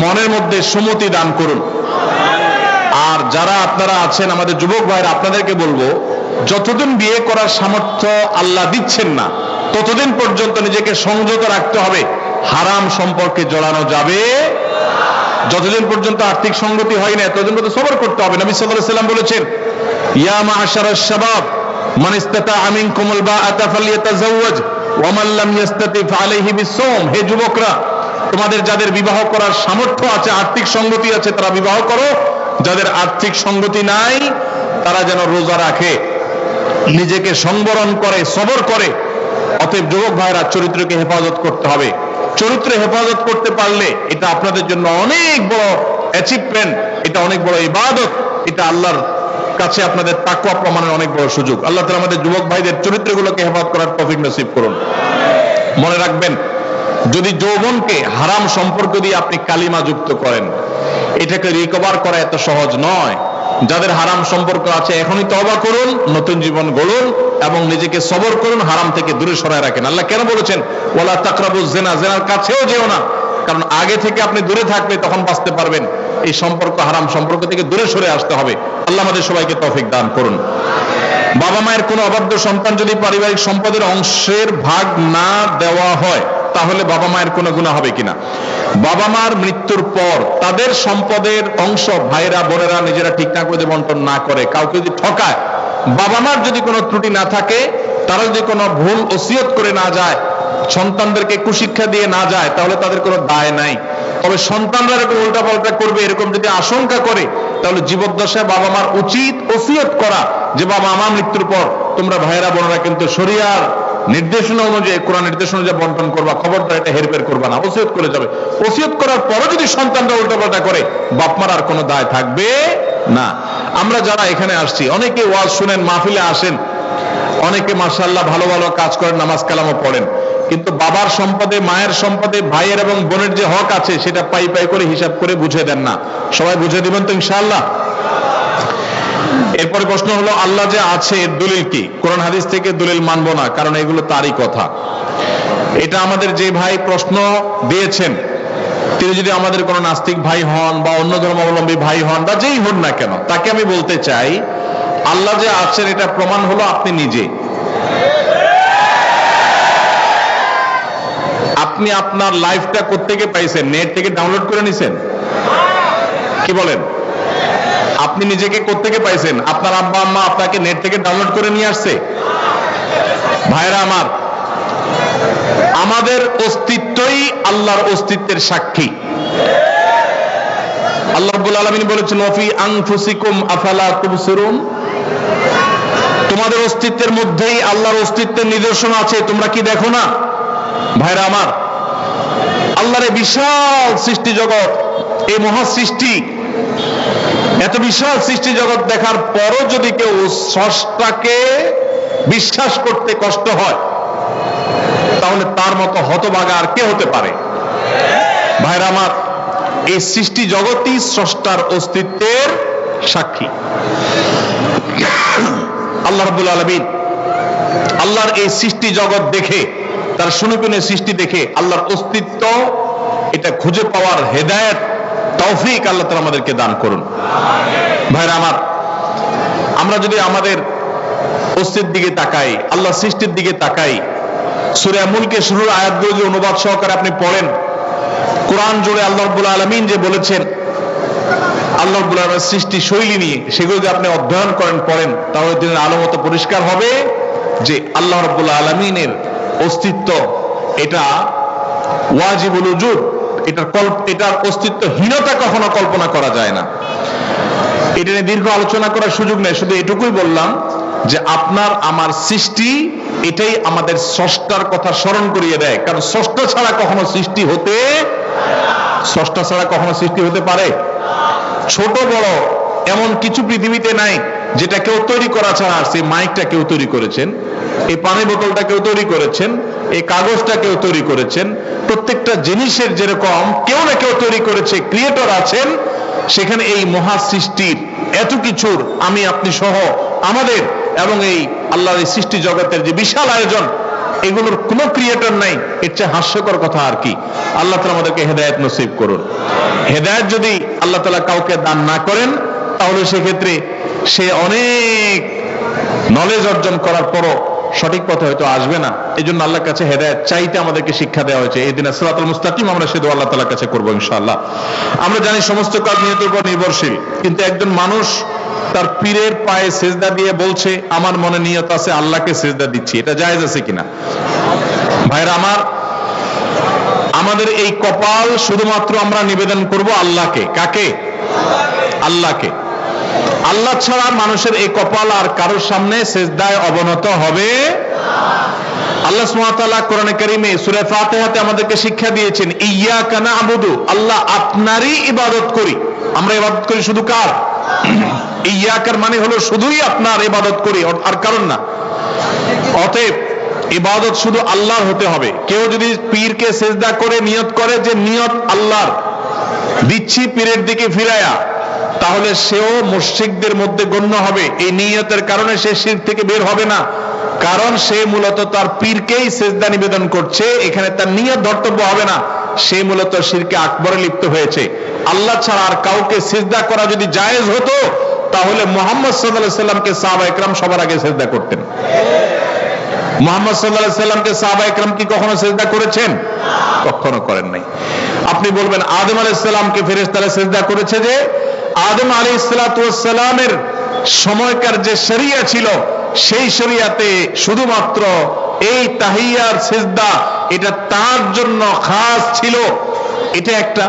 মনের মধ্যে সুমতি দান করুন। আর যারা আপনারা আছেন আমাদের যুবক ভাইরা, আপনাদেরকে বলবো, যতদিন বিয়ে করার সামর্থ্য আল্লাহ দিচ্ছেন না, ততদিন পর্যন্ত নিজেকে সংযত রাখতে হবে, হারাম সম্পর্কে জড়ানো যাবে। যতদিন পর্যন্ত আর্থিক সংগতি হয় না, ততদিন পর্যন্ত সবর করতে হবে। নবী সাল্লাল্লাহু আলাইহি ওয়াসাল্লাম বলেছেন, ইয়া মা'আশারাশ শাবাব মান ইসতাতাআ মিনকুমুল বাআতা ফালইয়াতাযাওয়াজ ওয়া মান লাম ইসতাতি ফাআলাইহি বিস-সাওম। হে যুবকরা, তোমাদের যাদের বিবাহ করার সামর্থ্য আছে, আর্থিক সংগতি আছে, তারা বিবাহ করো। যাদের আর্থিক সংগতি নাই, তারা যেন রোজা রাখে, নিজেকে সংবরণ করে, সবর করে। অতএব যুবক ভাইরা, চরিত্রকে হেফাজত করতে হবে। চরিত্র হেফাজত করতে পারলে এটা আপনাদের জন্য অনেক বড় অ্যাচিভমেন্ট, এটা অনেক বড় ইবাদত, এটা আল্লাহর কাছে আপনাদের তাকওয়া প্রমাণের অনেক বড় সুযোগ। আল্লাহ তাআলা আমাদের যুবক ভাইদের চরিত্রগুলোকে হেফাজত করার তৌফিক নসিব করুন। মনে রাখবেন, যদি যৌবনকে হারাম সম্পর্ক দিয়ে আপনি কালিমা যুক্ত করেন, এটাকে রিকভার করা এত সহজ নয়। যাদের হারাম সম্পর্ক আছে, এখনই তওবা করুন, নতুন জীবন গড়ুন এবং নিজেকে সবর করুন, হারাম থেকে দূরে সরায় রাখেন। আল্লাহ কেন বলেছেন ওয়ালা তাকরাবুজ জিনা, জিনার কাছেও যেও না? কারণ আগে থেকে আপনি দূরে থাকলে তখন বাঁচতে পারবেন। এই সম্পর্ক, হারাম সম্পর্ক থেকে দূরে সরে আসতে হবে। আল্লাহ আমাদের সবাইকে তৌফিক দান করুন। বাবা মায়ের কোনো অবাধ্য সন্তান যদি পারিবারিক সম্পদের অংশের ভাগ না দেওয়া হয়, তাহলে বাবা মায়ের কোনো গুনাহ হবে কিনা? বাবা মার মৃত্যুর পর তাদের সম্পদের অংশ ভাইরা বোনেরা নিজেরা ঠিকঠাক করে বন্টন না করে, কাউকে যদি ঠকায়, বাবা মার যদি কোনো ত্রুটি না থাকে, তারা যদি কোনো ভুল ওসিয়ত করে না যায়, সন্তানদেরকে কুশিক্ষা দিয়ে না যায়, তাহলে তাদের কোনো দায় নাই। তবে সন্তানরা এরকম উল্টাপাল্টা করবে, এরকম যদি আশঙ্কা করে, তাহলে জীবদ্দশায় বাবা মার উচিত ওসিয়ত করা যে বাবা আমার মৃত্যুর পর তোমরা ভাইরা বোনেরা কিন্তু শরিয়ার নির্দেশনা অনুযায়ী, কোরআন নির্দেশনা অনুযায়ী বন্টন করবা, খবরদার এটা হেরফের করবা না, ওসিয়ত করে যাবে। ওসিয়ত করার পরও যদি সন্তানরা উল্টাপাল্টা করে, বাপমার আর কোনো দায় থাকবে না। আমরা যারা এখানে আসছি, অনেকে ওয়াজ শুনেন, মাহফিলে আসেন, অনেকে মাশাআল্লাহ ভালো ভালো কাজ করেন, নামাজ কালামও পড়েন, কিন্তু বাবার সম্পদে, মায়ের সম্পদে ভাইয়ের এবং বোনের যে হক আছে সেটা পাই পাই করে হিসাব করে বুঝে দেন না। সবাই বুঝে দিবেন তো ইনশাআল্লাহ? এরপরে প্রশ্ন হলো, আল্লাহ যে আছে এর দলিল কি? কোরআন হাদিস থেকে দলিল মানব না, কারণ এগুলো তারই কথা। এটা আমাদের যে ভাই প্রশ্ন দিয়েছেন, তিনি যদি আমাদের কোনো নাস্তিক ভাই হন বা অন্য ধর্মাবলম্বী ভাই হন বা যেই হন না কেন, তাকে আমি বলতে চাই, আল্লাহ যে আছেন এটা প্রমাণ হলো আপনি নিজে। আপনি আপনার লাইফটা কোত্থেকে পাইছেন? নেট থেকে ডাউনলোড করে নিছেন? কি বলেন? আপনি নিজেকে কোত্থেকে পাইছেন? আপনার আব্বা আম্মা আপনাকে নেট থেকে ডাউনলোড করে নিয়ে আসছে? ভাইরা আমার, আমাদের অস্তিত্বই আল্লাহর অস্তিত্বের সাক্ষী। আল্লাহ রাব্বুল আলামিন বলেছেন, ওয়াফি আনফুসিকুম আফালা তুবসিরুন, তোমাদের অস্তিত্বের মধ্যেই আল্লাহর অস্তিত্বের নিদর্শন আছে, তোমরা কি দেখো না? ভাইরা আমার, আল্লাহর এই বিশাল সৃষ্টি জগৎ, এই মহা সৃষ্টি, এত বিশাল সৃষ্টি জগৎ দেখার পরও যদি কেউ স্রষ্টাকে বিশ্বাস করতে কষ্ট হয়, তাহলে তার মতো হতভাগা আর কে হতে পারে? ভাইরা আমার, এই সৃষ্টি জগৎই স্রষ্টার অস্তিত্বের সাক্ষী। আল্লাহ রাব্বুল আলামিন আল্লাহর এই সৃষ্টি জগৎ দেখে, তার সুনিপুণ সৃষ্টি দেখে আল্লাহর অস্তিত্ব এটা খুঁজে পাওয়ার হেদায়েত, তৌফিক আল্লাহ তাআলা আমাদেরকে দান করুন। ভাইরা আমার, আমরা যদি আমাদের অস্তিত্বের দিকে তাকাই, আল্লাহ সৃষ্টির দিকে তাকাই, সূরা মুলকের শুরুর আয়াতগুলো যে অনুবাদ সহকারে আপনি পড়েন, কোরআন জুড়ে আল্লাহ রাব্বুল আলামিন যে বলেছেন, আল্লাহ রাব্বুল আলামিনের সৃষ্টি শৈলী নিয়ে, সেগুলো যদি আপনি অধ্যয়ন করেন, পড়েন, তাহলে দিনের আলো মতো পরিষ্কার হবে যে আল্লাহ রাব্বুল আলামিনের অস্তিত্ব এটা ওয়াজিবুল উজুদ, এটার অস্তিত্বহীনতা কখনো কল্পনা করা যায় না। এটা নিয়ে দীর্ঘ আলোচনা করার সুযোগ নেই, শুধু এটুকুই বললাম যে আপনার আমার সৃষ্টি এটাই আমাদের স্রষ্টার কথা স্মরণ করিয়ে দেয়। কারণ স্রষ্টা ছাড়া কখনো সৃষ্টি হতে পারে? ছোট বড় এমন কিছু পৃথিবীতে নাই যেটা কেউ তৈরি করা ছাড়া। আর সেই মাইকটা কেউ তৈরি করেছেন, এই পানি বোতলটা কেউ তৈরি করেছেন, এই কাগজটা কেউ তৈরি করেছেন। প্রত্যেকটা জিনিসের যেরকম কেউ না কেউ তৈরি করেছে, ক্রিয়েটর আছেন, সেখানে এই মহা সৃষ্টির এত কিছুর আমি আপনি সহ আমাদের এবং এই আল্লাহর এই সৃষ্টি জগতের যে বিশাল আয়োজন, এগুলোর কোনো ক্রিয়েটর নাই। এর চেয়ে হাস্যকর কথা আর কি। আল্লাহ তাআলা আমাদেরকে হেদায়েত নসিব করুন। হেদায়েত যদি আল্লাহ তাআলা কাউকে দান না করেন, তাহলে সেক্ষেত্রে সে অনেক নলেজ অর্জন করার পরও সঠিক পথে হয়তো আসবে না। এই জন্য আল্লাহর কাছে হেদায়েত চাইতে আমাদেরকে শিক্ষা দেওয়া হয়েছে। এই দিনে সিরাতুল মুস্তাকিম আমরা শুধু আল্লাহ তাআলার কাছে করবো ইনশাআল্লাহ। আমরা জানি সমস্ত কাজ নিয়তের উপর নির্ভরশীল, কিন্তু একজন মানুষ তার পীরের পায়ে সিজদা দিয়ে বলছে আমার মনে নিয়ত আছে আল্লাহকে সিজদা দিচ্ছি, এটা জায়েজ আছে কিনা? ভাইরা আমার, আমাদের এই কপাল শুধুমাত্র আমরা নিবেদন করব আল্লাহকে। কাকে? আল্লাহকে। আল্লাহ ছাড়া মানুষের এই কপাল আর কারোর সামনে সিজদায় অবনত হবে। আল্লাহ সুবহানাহু ওয়া তাআলা কোরআনে কারীমে সূরা ফাতিহাতে আমাদেরকে শিক্ষা দিয়েছেন, ইয়্যাকা না'বুদু, আল্লাহ আপনারই ইবাদত করি। আমরা ইবাদত করি শুধু কার? ইয়্যাকার মানে হলো শুধুই আপনার ইবাদত করি, আর কারণ না। অতএব ইবাদত শুধু আল্লাহর হতে হবে। কেউ যদি পীরকে সিজদা করে নিয়ত করে যে নিয়ত আল্লাহর, দিচ্ছি পীরের দিকে ফিরায়া, তাহলে সেও মুশরিকদের মধ্যে গণ্য হবে। এই নিয়তের কারণে সে শিরক থেকে বের হবে না, কারণ সে মূলত তার পীরকেই সিজদা নিবেদন করছে। এখানে তার নিয়ত ধর্তব্য হবে না, সে মূলত শিরকে আকবরে লিপ্ত হয়েছে। আল্লাহ ছাড়া আর কাউকে সিজদা করা যদি জায়েজ হতো, তাহলে মুহাম্মদ সাল্লাল্লাহু আলাইহি সাল্লামকে সাহাবায়ে কেরাম সবার আগে সিজদা করতেন। মুহাম্মদ সাল্লাল্লাহু আলাইহি সাল্লামকে সাহাবায়ে কেরাম কি কখনো সিজদা করেছেন? কখনো করেন নাই। আপনি বলবেন আদম আলাইহিস সালামকে ফেরেশতারা সিজদা করেছে, যে আদম আলাইহিস সালাতু ওয়াস সালামের সময়কার যে শরিয়া ছিল, সেই শরিয়াতে শুধুমাত্র এই তাহিয়ার সিজদা এটা তার জন্য খাস ছিল। এটা একটা।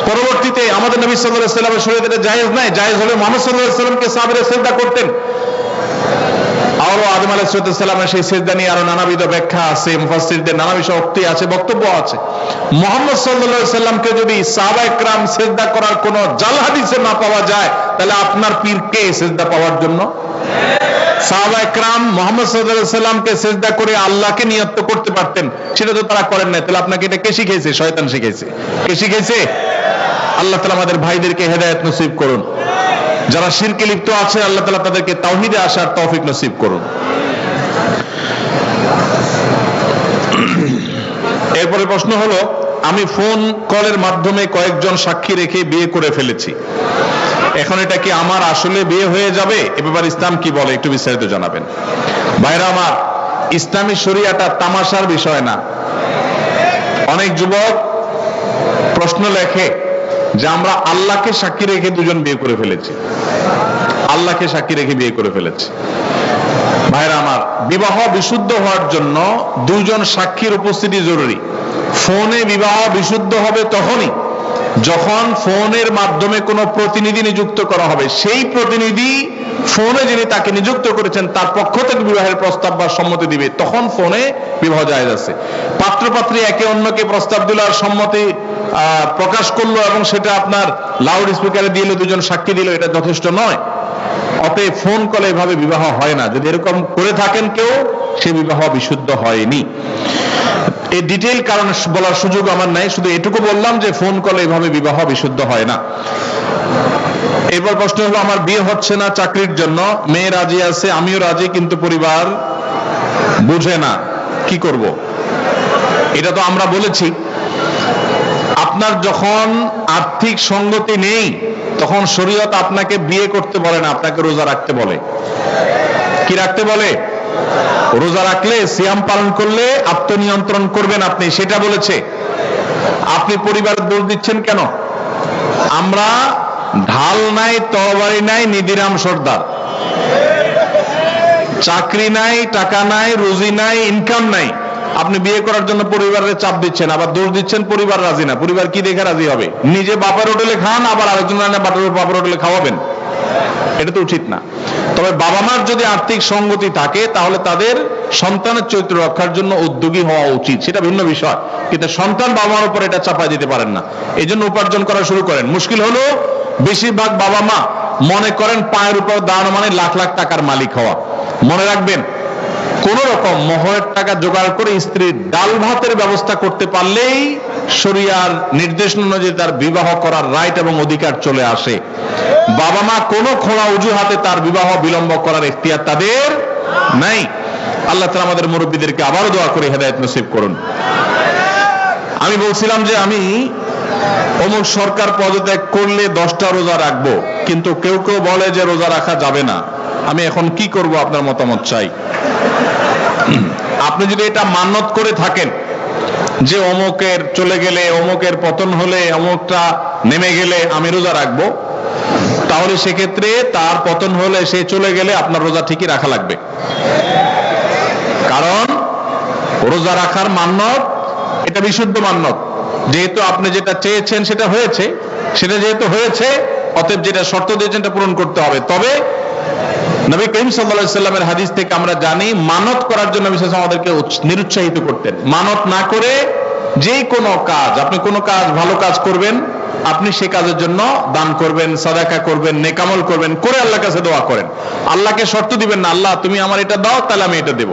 পরবর্তীতে আমাদের নবী সাল্লাল্লাহু আলাইহি ওয়াসাল্লামের শরীয়তে এটা জায়েজ নাই। জায়েজ হলে মুহাম্মদ সাল্লাল্লাহু আলাইহি ওয়াসাল্লামকে সাহাবীরা সিজদা করতেন। আরো আদম আলাইহিস সালামের সেই সিজদা নিয়ে আরো নানাবিধ ব্যাখ্যা আছে, মুফাসসিরদের নানা বিষয় আছে, বক্তব্য আছে। মুহাম্মদ সাল্লাল্লাহু আলাইহি সাল্লামকে যদি সাহাবায়ে কেরাম সিজদা করার কোন জাল হাদিসে না পাওয়া যায়, তাহলে আপনার পীর কে সিজদা পাওয়ার জন্য? সাহাবায়ে কেরাম মুহাম্মদ সাল্লাল্লাহু আলাইহি সাল্লামকে সিজদা করে আল্লাহকে নিয়ত করতে পারতেন, সেটা তো তারা করেন না। তাহলে আপনাকে এটা কে শিখিয়েছে? শয়তান শিখিয়েছে। কে শিখিয়েছে? আল্লাহ তাআলা আমাদের ভাইদেরকে হেদায়েত নসিব করুন। যারা শিরকে লিপ্ত আছে, আল্লাহ তাআলা তাদেরকে তাওহীদে আসার তৌফিক নসিব করুন। এরপরে প্রশ্ন হলো, আমি ফোন কলের মাধ্যমে কয়েকজন সাক্ষী রেখে বিয়ে করে ফেলেছি, এখন এটা কি আমার আসলে বিয়ে হয়ে যাবে? এ ব্যাপারে ইসলাম কি বলে একটু বিস্তারিত জানাবেন। ভাইরা আমার, ইসলামী শরিয়াটা তামাশার বিষয় না। অনেক যুবক প্রশ্ন লেখে যে আমরা আল্লাহকে সাক্ষী রেখে দুজন বিয়ে করে ফেলেছি, আল্লাহকে সাক্ষী রেখে বিয়ে করে ফেলেছি। ভাইরা আমার, বিবাহ বিশুদ্ধ হওয়ার জন্য দুজন সাক্ষীর উপস্থিতি জরুরি। ফোনে বিবাহ বিশুদ্ধ হবে তখনই যখন ফোনের মাধ্যমে কোনো প্রতিনিধি নিযুক্ত করা হবে। সেই প্রতিনিধি ফোনে যিনি তাকে নিযুক্ত করেছেন তার পক্ষ থেকে বিবাহের প্রস্তাব বা সম্মতি দিবে, তখন ফোনে বিবাহ জায়েজ আছে। পাত্র পাত্রী একে অন্যকে প্রস্তাব দিল আর সম্মতি প্রকাশ করলো এবং সেটা আপনার লাউড স্পিকারে দিল, দুজন সাক্ষী দিল, এটা যথেষ্ট নয়। অতএব ফোন কলে এভাবে বিবাহ হয় না। যদি এরকম করে থাকেন কেউ, সে বিবাহ বিশুদ্ধ হয়নি। এই ডিটেইল কারণ বলার সুযোগ আমার নাই, শুধু এটুকু বললাম যে ফোন কলে এভাবে বিবাহ বিশুদ্ধ হয় না। এরপর প্রশ্ন হলো, আমার বিয়ে হচ্ছে না চাকরির জন্য, মেয়ে রাজি আছে, আমিও রাজি, কিন্তু পরিবার বুঝে না, কি করব? এটা তো আমরা বলেছি, আপনার যখন আর্থিক সঙ্গতি নেই তখন শরীয়ত আপনাকে বিয়ে করতে বলে না, আপনাকে রোজা রাখতে বলে। কি রাখতে বলে? রোজা রাখলে, সিয়াম পালন করলে আত্মনিয়ন্ত্রণ করবেন আপনি, সেটা বলেছে। আপনি পরিবারের দোষ দিচ্ছেন কেন? আমরা ঢাল নাই, তরবারি নাই, নিদিরাম সর্দার। চাকরি নাই, টাকা নাই, রুজি নাই, ইনকাম নাই, আপনি বিয়ে করার জন্য পরিবারের চাপ দিচ্ছেন, আবার দোষ দিচ্ছেন পরিবার রাজি না। পরিবার কি দেখে রাজি হবে? নিজে বাপের হোটেলে খান, আবার আরেকজন বাপের হোটেলে খাওয়াবেন, এটা তো উচিত না। তবে বাবা মার যদি আর্থিক সঙ্গতি থাকে তাহলে তাদের সন্তানের চরিত্র রক্ষার জন্য উদ্যোগী হওয়া উচিত, সেটা ভিন্ন বিষয়। কিন্তু সন্তান বাবা মার উপর এটা চাপাই দিতে পারেন না, এই জন্য উপার্জন করা শুরু করেন। মুশকিল হলো বেশিরভাগ বাবা মা মনে করেন পায়ের উপর দাঁড়ানো মানে লাখ লাখ টাকার মালিক হওয়া। মনে রাখবেন, কোন রকম মোহরের টাকা জোগাড় করে স্ত্রীর ডাল ভাতের ব্যবস্থা করতে পারলেই শরিয়ার নির্দেশ অনুযায়ী তার বিবাহ করার রাইট এবং অধিকার চলে আসে। বাবা মা কোনো খোলা অজুহাতে তার বিবাহ বিলম্ব করার এখতিয়ার তাদের নাই। আল্লাহ তাআলা আমাদের মুরব্বীদেরকে আবারও দোয়া করে হেদায়েত নসিব করুন। আমি বলছিলাম যে আমি অমুক সরকার পদত্যাগ করলে 10টা রোজা রাখবো, কিন্তু কেউ কেউ বলে যে রোজা রাখা যাবে না। আমি এখন কি করব, আপনার মতামত চাই। আপনি যদি এটা মান্যত করে থাকেন যে অমুকের চলে গেলে, অমুকের পতন হলে, অমুকটা নেমে গেলে আমি রোজা রাখবো, তাহলে সেক্ষেত্রে তার পতন হলে, সে চলে গেলে আপনার রোজা ঠিকই রাখা লাগবে। কারণ রোজা রাখার মান্যত এটা বিশুদ্ধ মান্যত। যেহেতু আপনি যেটা চেয়েছেন সেটা হয়েছে, সেটা যেহেতু হয়েছে, অতএব যেটা শর্ত দিয়েছেন এটা পূরণ করতে হবে। তবে নবী করিম সাল্লাল্লাহু আলাইহি সাল্লামের হাদিস থেকে আমরা জানি, মানত করার জন্য বিশেষ আমাদেরকে নিরুৎসাহিত করতেন। মানত না করে যে কোনো কাজ, আপনি কোনো কাজ, ভালো কাজ করবেন, আপনি সে কাজের জন্য দান করবেন, সাদাকা করবেন, নেকামল করবেন, করে আল্লাহর কাছে দোয়া করেন। আল্লাহকে শর্ত দিবেন না, আল্লাহ তুমি আমার এটা দাও, তাহলে আমি এটা দেব।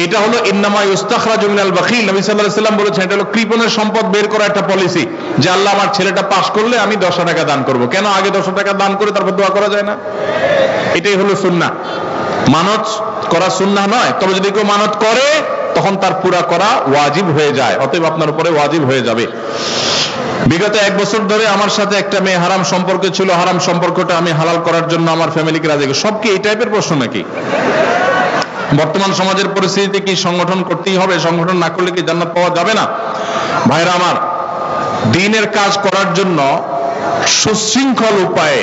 এটা হলো ইন্নামা ইউস্তাখরাজু মিনাল বাখিল। নবী সাল্লাল্লাহু আলাইহি সাল্লাম বলেছেন, এটা হলো কৃপণের সম্পদ বের করা একটা পলিসি, যে আল্লাহ আমার ছেলেটা পাস করলে আমি 10 টাকা দান করব। কেন আগে 10 টাকা দান করে তারপর দোয়া করা যায় না? এটাই হলো সুন্নাহ। মানত করা সুন্নাহ নয়, তবে যদি কেউ মানত করে তখন তার পুরা করা ওয়াজিব হয়ে যায়, অতএব আপনার উপরে ওয়াজিব হয়ে যাবে। বিগত 1 বছর ধরে আমার সাথে একটা মেয়ে হারাম সম্পর্কে ছিল, হারাম সম্পর্কটা আমি হালাল করার জন্য আমার ফ্যামিলিকে রাজি। সব কি এই টাইপের প্রশ্ন নাকি? বর্তমান সমাজের পরিস্থিতিতে কি সংগঠন করতেই হবে? সংগঠন না করলে কি জান্নাত পাওয়া যাবে না? ভাইরা আমার, দ্বীনের কাজ করার জন্য সুশৃঙ্খল উপায়ে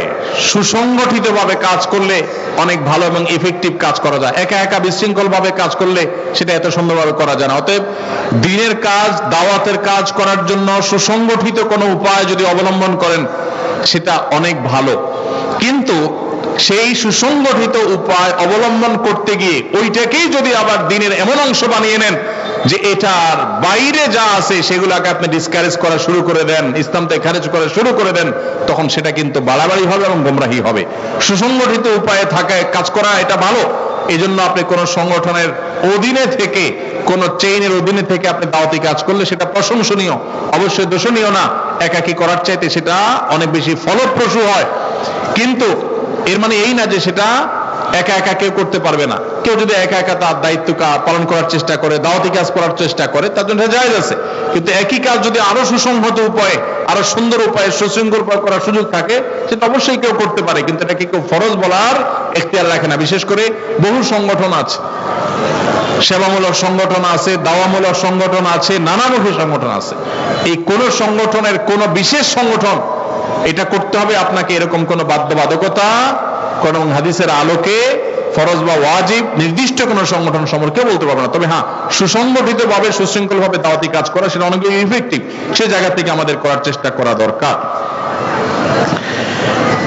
সুসংগঠিত ভাবে কাজ করলে অনেক ভালো এবং ইফেক্টিভ কাজ করা যায়। একা একা বিশৃঙ্খল ভাবে কাজ করলে সেটা এত সুন্দরভাবে করা যায় না। অতএব দ্বীনের কাজ, দাওয়াতের কাজ করার জন্য সুসংগঠিত কোনো উপায় যদি অবলম্বন করেন সেটা অনেক ভালো। কিন্তু সেই সুসংগঠিত উপায় অবলম্বন করতে গিয়ে ওইটাকেই যদি আবার দ্বীনের এমন অংশ বানিয়ে নেন যে এটার বাইরে যা আছে সেগুলোকে আপনি ডিসকারেজ করা শুরু করে দেন, ইসলাম থেকে খারিজ করা শুরু করে দেন, তখন সেটা কিন্তু বাড়াবাড়ি হবে এবং গোমরাহি হবে। সুসংগঠিত উপায়ে থাকায় কাজ করা এটা ভালো। এই জন্য আপনি কোন সংগঠনের অধীনে থেকে, কোন চেইনের অধীনে থেকে আপনি দাওয়াতি কাজ করলে সেটা প্রশংসনীয়, অবশ্যই দোষণীয় না। একাকী করার চাইতে সেটা অনেক বেশি ফলপ্রসূ হয়। কিন্তু এর মানে এই না যে সেটা একা একা কেউ করতে পারবে না। কেউ যদি একা একা তার দায়িত্ব পালন করার চেষ্টা করে, দাওয়াতি কাজ করার চেষ্টা করে, তার জন্য জায়েজ আছে। কিন্তু একই কাজ যদি আরো সুসংহত উপায়ে, আরো সুন্দর উপায়ে, সুশৃঙ্খল উপায়ে করার সুযোগ থাকে, সেটা অবশ্যই কেউ করতে পারে। কিন্তু এটাকে কেউ ফরজ বলার এখতিয়ার রাখে না। বিশেষ করে বহু সংগঠন আছে, সেবামূলক সংগঠন আছে, দাওয়ামূলক সংগঠন আছে, নানামুখী সংগঠন আছে। এই কোন সংগঠনের কোন বিশেষ সংগঠন এটা করতে হবে আপনাকে এরকম কোন বাধ্যবাধকতা কোন হাদিসের আলোকে ফরজ বা ওয়াজিব নির্দিষ্ট কোন সংগঠন সম্পর্কে বলতে পারবো না। তবে হ্যাঁ, সুসংগঠিত ভাবে, সুশৃঙ্খল ভাবে দাওয়াতি কাজ করা সেটা অনেক ইফেক্টিভ। সেই জায়গা থেকে আমাদের করার চেষ্টা করা দরকার।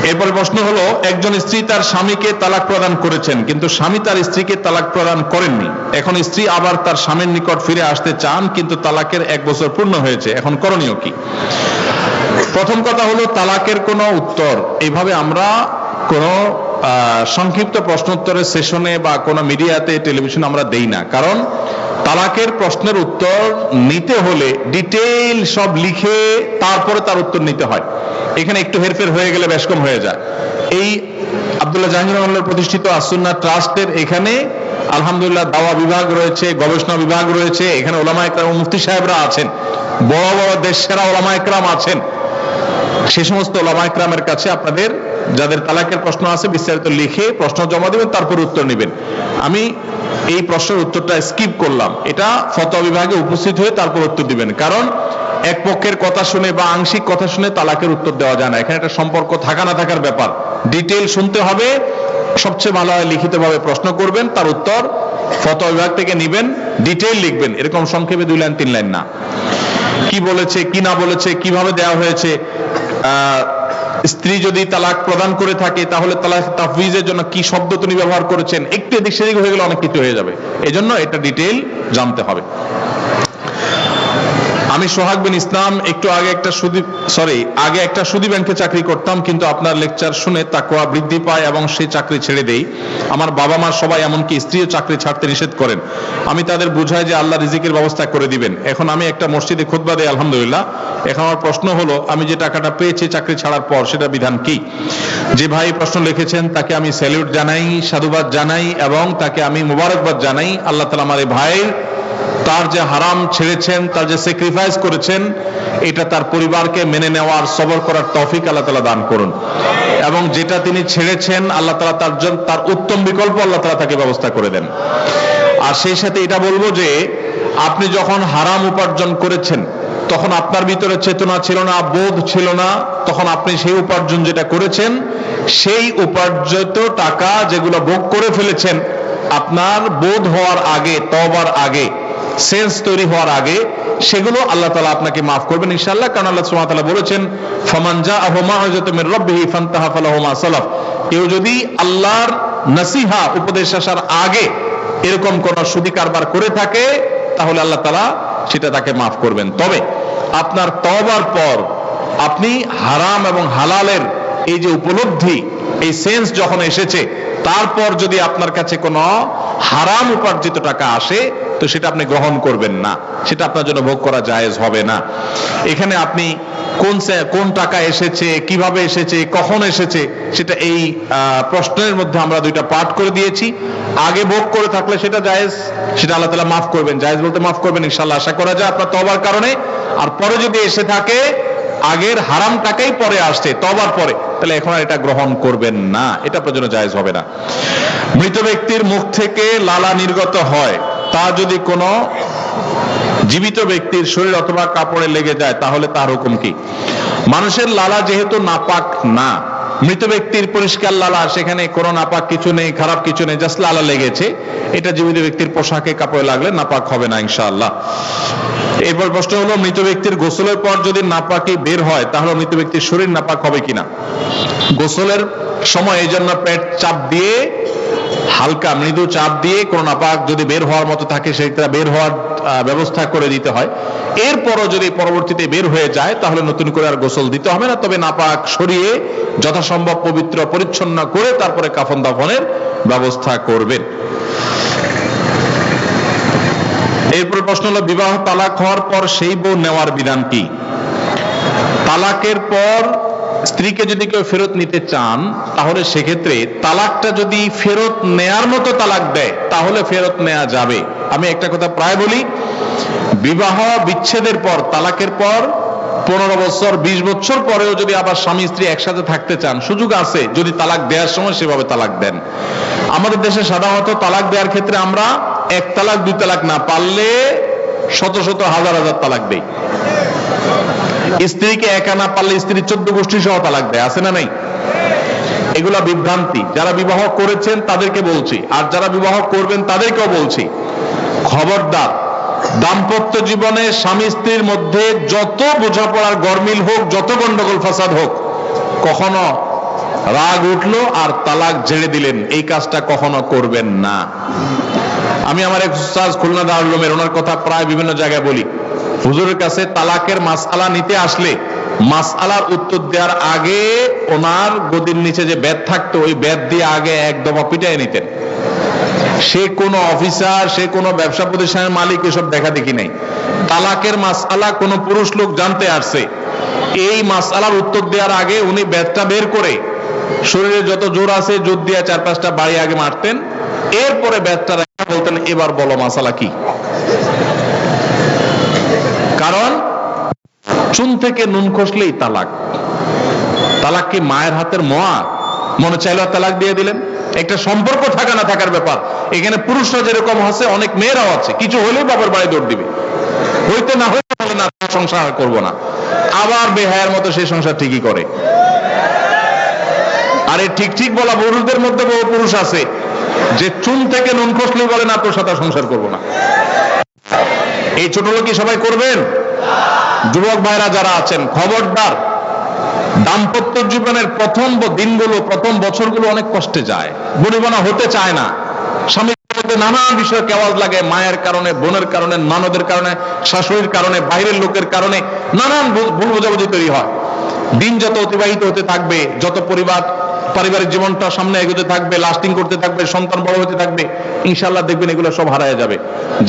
এরপরে প্রশ্ন হলো, একজন স্ত্রী তার স্বামীকে তালাক প্রদান করেছেন, কিন্তু স্বামী তার স্ত্রীকে তালাক প্রদান করেননি। এখন স্ত্রী আবার তার স্বামীর নিকট ফিরে আসতে চান, কিন্তু তালাকের 1 বছর পূর্ণ হয়েছে। এখন করণীয় কি? প্রথম কথা হলো, তালাকের কোনো উত্তর এইভাবে আমরা কোন সংক্ষিপ্ত প্রশ্নোত্তরের সেশনে বা কোন মিডিয়াতে, টেলিভিশনে আমরা দেই না। কারণ তালাকের প্রশ্নের উত্তর নিতে হলে ডিটেইল সব লিখে তারপরে তার উত্তর নিতে হয়। এখানে একটু হেরফের হয়ে গেলে বেশ কম হয়ে যায়। এই আব্দুল্লাহ জাহাঙ্গীর রহমানুল্লাহর প্রতিষ্ঠিত আসুন্নাহ ট্রাস্টের এখানে আলহামদুলিল্লাহ দাওয়া বিভাগ রয়েছে, গবেষণা বিভাগ রয়েছে, এখানে ওলামা একরাম মুফতি সাহেবরা আছেন, বড় বড় দেশ সেরা ওলামা একরাম আছেন। সে সমস্ত ওলামা একরামের কাছে আপনাদের যাদের তালাকের প্রশ্ন আছে বিস্তারিত লিখে প্রশ্ন জমা দিবেন, তারপর উত্তর নেবেন। আমি এই প্রশ্নের উত্তরটা স্কিপ করলাম, এটা ফতোয়া বিভাগে উপস্থিত হয়ে তারপর উত্তর দিবেন। কারণ এক পক্ষের কথা শুনে বা আংশিক কথা শুনে তালাকের উত্তর দেওয়া যায় না। এখানে একটা সম্পর্ক থাকা না থাকার ব্যাপার, ডিটেইল শুনতে হবে। সবচেয়ে ভালো হয় লিখিতভাবে প্রশ্ন করবেন, তার উত্তর ফতোয়া বিভাগ থেকে নিবেন, ডিটেইল লিখবেন, এরকম সংক্ষেপে 2 লাইন 3 লাইন না। কি বলেছে কি না বলেছে, কিভাবে দেওয়া হয়েছে, স্ত্রী যদি তালাক প্রদান করে থাকে তাহলে তালাক তাফউইজের জন্য কি শব্দ তিনি ব্যবহার করেছেন, একটু এদিক সেদিক হয়ে গেলে অনেক কিছু হয়ে যাবে। এজন্য এটা ডিটেইল জানতে হবে। আমি সোহাগ বিন ইসলাম একটু আগে একটা সুদী ব্যাংকে চাকরি করতাম, কিন্তু আপনার লেকচার শুনে তাকওয়া বৃদ্ধি পায় এবং সেই চাকরি ছেড়ে দেই। আমার বাবা মা সবাই এমনকি স্ত্রীও চাকরি ছাড়তে নিষেধ করেন। আমি তাদের বুঝাই যে আল্লাহ রিজিকের ব্যবস্থা করে দিবেন। এখন আমি একটা মসজিদে খুতবা দেই আলহামদুলিল্লাহ। এখন আমার প্রশ্ন হলো, আমি যে টাকাটা পেয়েছি চাকরি ছাড়ার পর সেটা বিধান কি? যে ভাই প্রশ্ন লিখেছেন তাকে আমি স্যালুট জানাই, সাধুবাদ জানাই এবং তাকে আমি মোবারকবাদ জানাই। আল্লাহ তাআলা আমার এই ভাইয়ের তার যে হারাম ছেড়েছেন, তার যে স্যাক্রিফাইস করেছেন, এটা তার পরিবারকে মেনে নেওয়ার সবর করার তৌফিক আল্লাহ তাআলা দান করুন। এবং যেটা তিনি ছেড়েছেন আল্লাহ তাআলা তার উত্তম বিকল্প আল্লাহ তাআলা তাকে ব্যবস্থা করে দেন। আর সেই সাথে এটা বলবো যে আপনি যখন হারাম উপার্জন করেছেন তখন আপনার ভিতরে চেতনা ছিল না, বোধ ছিল না। তখন আপনি সেই উপার্জন যেটা করেছেন, সেই উপার্জিত টাকা যেগুলো ভোগ করে ফেলেছেন, আপনার বোধ হওয়ার আগে, তওবার আগে, সেন্স তৈরি হওয়ার আগে, সেগুলো আল্লাহ তাআলা আপনাকে মাফ করবেন ইনশাআল্লাহ। কারণ আল্লাহ সুবহানাহু ওয়া তাআলা বলেছেন, ফামান জাআহু মাউযিযাতুম মির রাব্বিহি ফান্তাহা ফালাহু মা সালাফ। কেউ যদি আল্লাহর নসিহা উপদেশ আসার আগে এরকম কোন সুদী কারবার করে থাকে তাহলে আল্লাহ তাআলা সেটা তাকে মাফ করবেন। তবে আপনার তওবার পর আপনি হারাম এবং হালালের এই যে উপলব্ধি, এই সেন্স যখন এসেছে, তারপর যদি আপনার কাছে কোনো হারাম উপার্জিত টাকা আসে তো সেটা আপনি গ্রহণ করবেন না, সেটা আপনার জন্য ভোগ করা জায়েজ হবে না। এখানে আপনি কোন টাকা এসেছে, কিভাবে এসেছে, কখন এসেছে, সেটা এই প্রশ্নের মধ্যে আমরা 2টা পার্ট করে দিয়েছি। আগে ভোগ করে থাকলে সেটা জায়েজ, সেটা আল্লাহ তাআলা মাফ করবেন, জায়েজ বলতে মাফ করবেন ইনশাআল্লাহ, আশা করা যায় আপনার তওবার কারণে। আর পরে যদি এসে থাকে আগের হারাম টাকাই পরে আসছে তওবার পরে, তাহলে এখন আর এটা গ্রহণ করবেন না, এটা আপনার জন্য জায়েজ হবে না। মৃত ব্যক্তির মুখ থেকে লালা নির্গত হয়, তা যদি কোনো জীবিত ব্যক্তির শরীর অথবা কাপড়ে লেগে যায় তাহলে তার হুকুম কি? মানুষের লালা যেহেতু নাপাক না, মৃত ব্যক্তির পরিষ্কার লালা, সেখানে কোনো নাপাক কিছু নেই, খারাপ কিছু নেই, জাস্ট লালা লেগেছে, এটা জীবিত ব্যক্তির পোশাকে কাপড়ে লাগলে নাপাক হবে না ইনশাআল্লাহ। এরপর প্রশ্ন হলো, মৃত ব্যক্তির গোসলের পর যদি নাপাকি বের হয় তাহলে মৃত ব্যক্তির শরীর নাপাক হবে কিনা? গোসলের সময় এই জন্য পেট চাপ দিয়ে, হালকা মৃদু চাপ দিয়ে কোন নাপাক যদি বের হওয়ার মতো থাকে সেটা বের হওয়ার ব্যবস্থা করে দিতে হয়। এরপরও যদি পরবর্তীতে বের হয়ে যায় তাহলে নতুন করে আর গোসল দিতে হবে না, তবে নাপাক সরিয়ে যথাসম্ভব পবিত্র পরিচ্ছন্ন করে তারপরে কাফন দাফনের ব্যবস্থা করবেন। এরপর প্রশ্ন হলো, বিবাহ তালাক হওয়ার পর সেই বউ নেওয়ার বিধান কি? তালাকের পর স্ত্রীকে যদি কেউ ফেরত নিতে চান তাহলে সেক্ষেত্রে তালাকটা যদি ফেরত নেয়ার মতো তালাক দেয় তাহলে ফেরত নেওয়া যাবে। আমি একটা কথা প্রায় বলি, বিবাহ বিচ্ছেদের পর, তালাকের পর 15 বছর 20 বছর পরেও যদি আবার স্বামী স্ত্রী একসাথে থাকতে চান, সুযোগ আছে যদি তালাক দেওয়ার সময় সেভাবে তালাক দেন। আমাদের দেশে সাধারণত তালাক দেওয়ার ক্ষেত্রে আমরা 1 তালাক 2 তালাক না, পারলে শত শত হাজার হাজার তালাক দেই। স্ত্রীকে একা না পারলে স্ত্রী 14 গোষ্ঠী সহ তালাক দেয়, আছে না নাই? এগুলা বিভ্রান্তি। যারা বিবাহ করেছেন তাদেরকে বলছি, আর যারা বিবাহ করবেন তাদেরকেও বলছি, খবরদার, দাম্পত্য জীবনে স্বামী স্ত্রীর মধ্যে যত বোঝাপড়ার গরমিল হোক, যত গন্ডগোল ফাসাদ হোক, কখনো রাগ উঠলো আর তালাক ঝেড়ে দিলেন, এই কাজটা কখনো করবেন না। আমি আমার এক উস্তাদ খুলনা দারুল উলুমের, ওনার কথা প্রায় বিভিন্ন জায়গায় বলি, হুজুরের কাছে তালাকের মাসআলা নিতে আসলে মাসআলার উত্তর দেওয়ার আগে ওনার গদির নিচে যে বেত থাকতো ওই বেত দিয়ে আগে এক দফা পিটাই নিতেন। সে কোনো অফিসার, সে কোনো ব্যবসা প্রতিষ্ঠানের মালিক, এসব দেখা দেখি নাই। তালাকের মাসআলা কোন পুরুষ লোক জানতে আসছে, এই মাসআলার উত্তর দেওয়ার আগে উনি ব্যাটটা বের করে শরীরে যত জোর আছে জোর দিয়ে 4-5টা বাড়ি আগে মারতেন, এরপরে ব্যাটটা রেখে বলতেন এবার বলো মাসআলা কি। কারণ চুন থেকে নুন খসলেই তালাক। তালাক কি মায়ের হাতের মোয়া? মনে চাইলো তালাক দিয়ে দিলেন। একটা সম্পর্ক থাকা না থাকার ব্যাপার। এখানে পুরুষরা যেরকম আছে, অনেক মেয়েরাও আছে, কিছু হলেই বাবার বাড়ি দৌড় দিবে, হইতে না হইতে বলে না সংসার করবো না, আবার বেহায়ার মতো সেই সংসার ঠিকই করে। আর এই ঠিক ঠিক বলা পুরুষদের মধ্যে বহু পুরুষ আছে যে চুন থেকে নুন খসলেই বলে না তোর সাথে সংসার করবো না। এই ছোট লোক কি সবাই করবেন? যুবক ভাইরা যারা আছেন, খবরদার। দাম্পত্য জীবনের প্রথম দিনগুলো, প্রথম বছরগুলো অনেক কষ্টে যায়, বনিবনা হতে চায় না, স্বামীর মধ্যে নানান বিষয়ে কেওয়াজ লাগে, মায়ের কারণে, বোনের কারণে, ননদের কারণে, শাশুড়ির কারণে, বাইরের লোকের কারণে নানান ভুল বোঝাবুঝি তৈরি হয়। দিন যত অতিবাহিত হতে থাকবে, যত পারিবারিক জীবনটা সামনে এগোতে থাকবে, লাস্টিং করতে থাকবে, সন্তান বড় হতে থাকবে, ইনশাআল্লাহ দেখবেন এগুলো সব হারায় যাবে।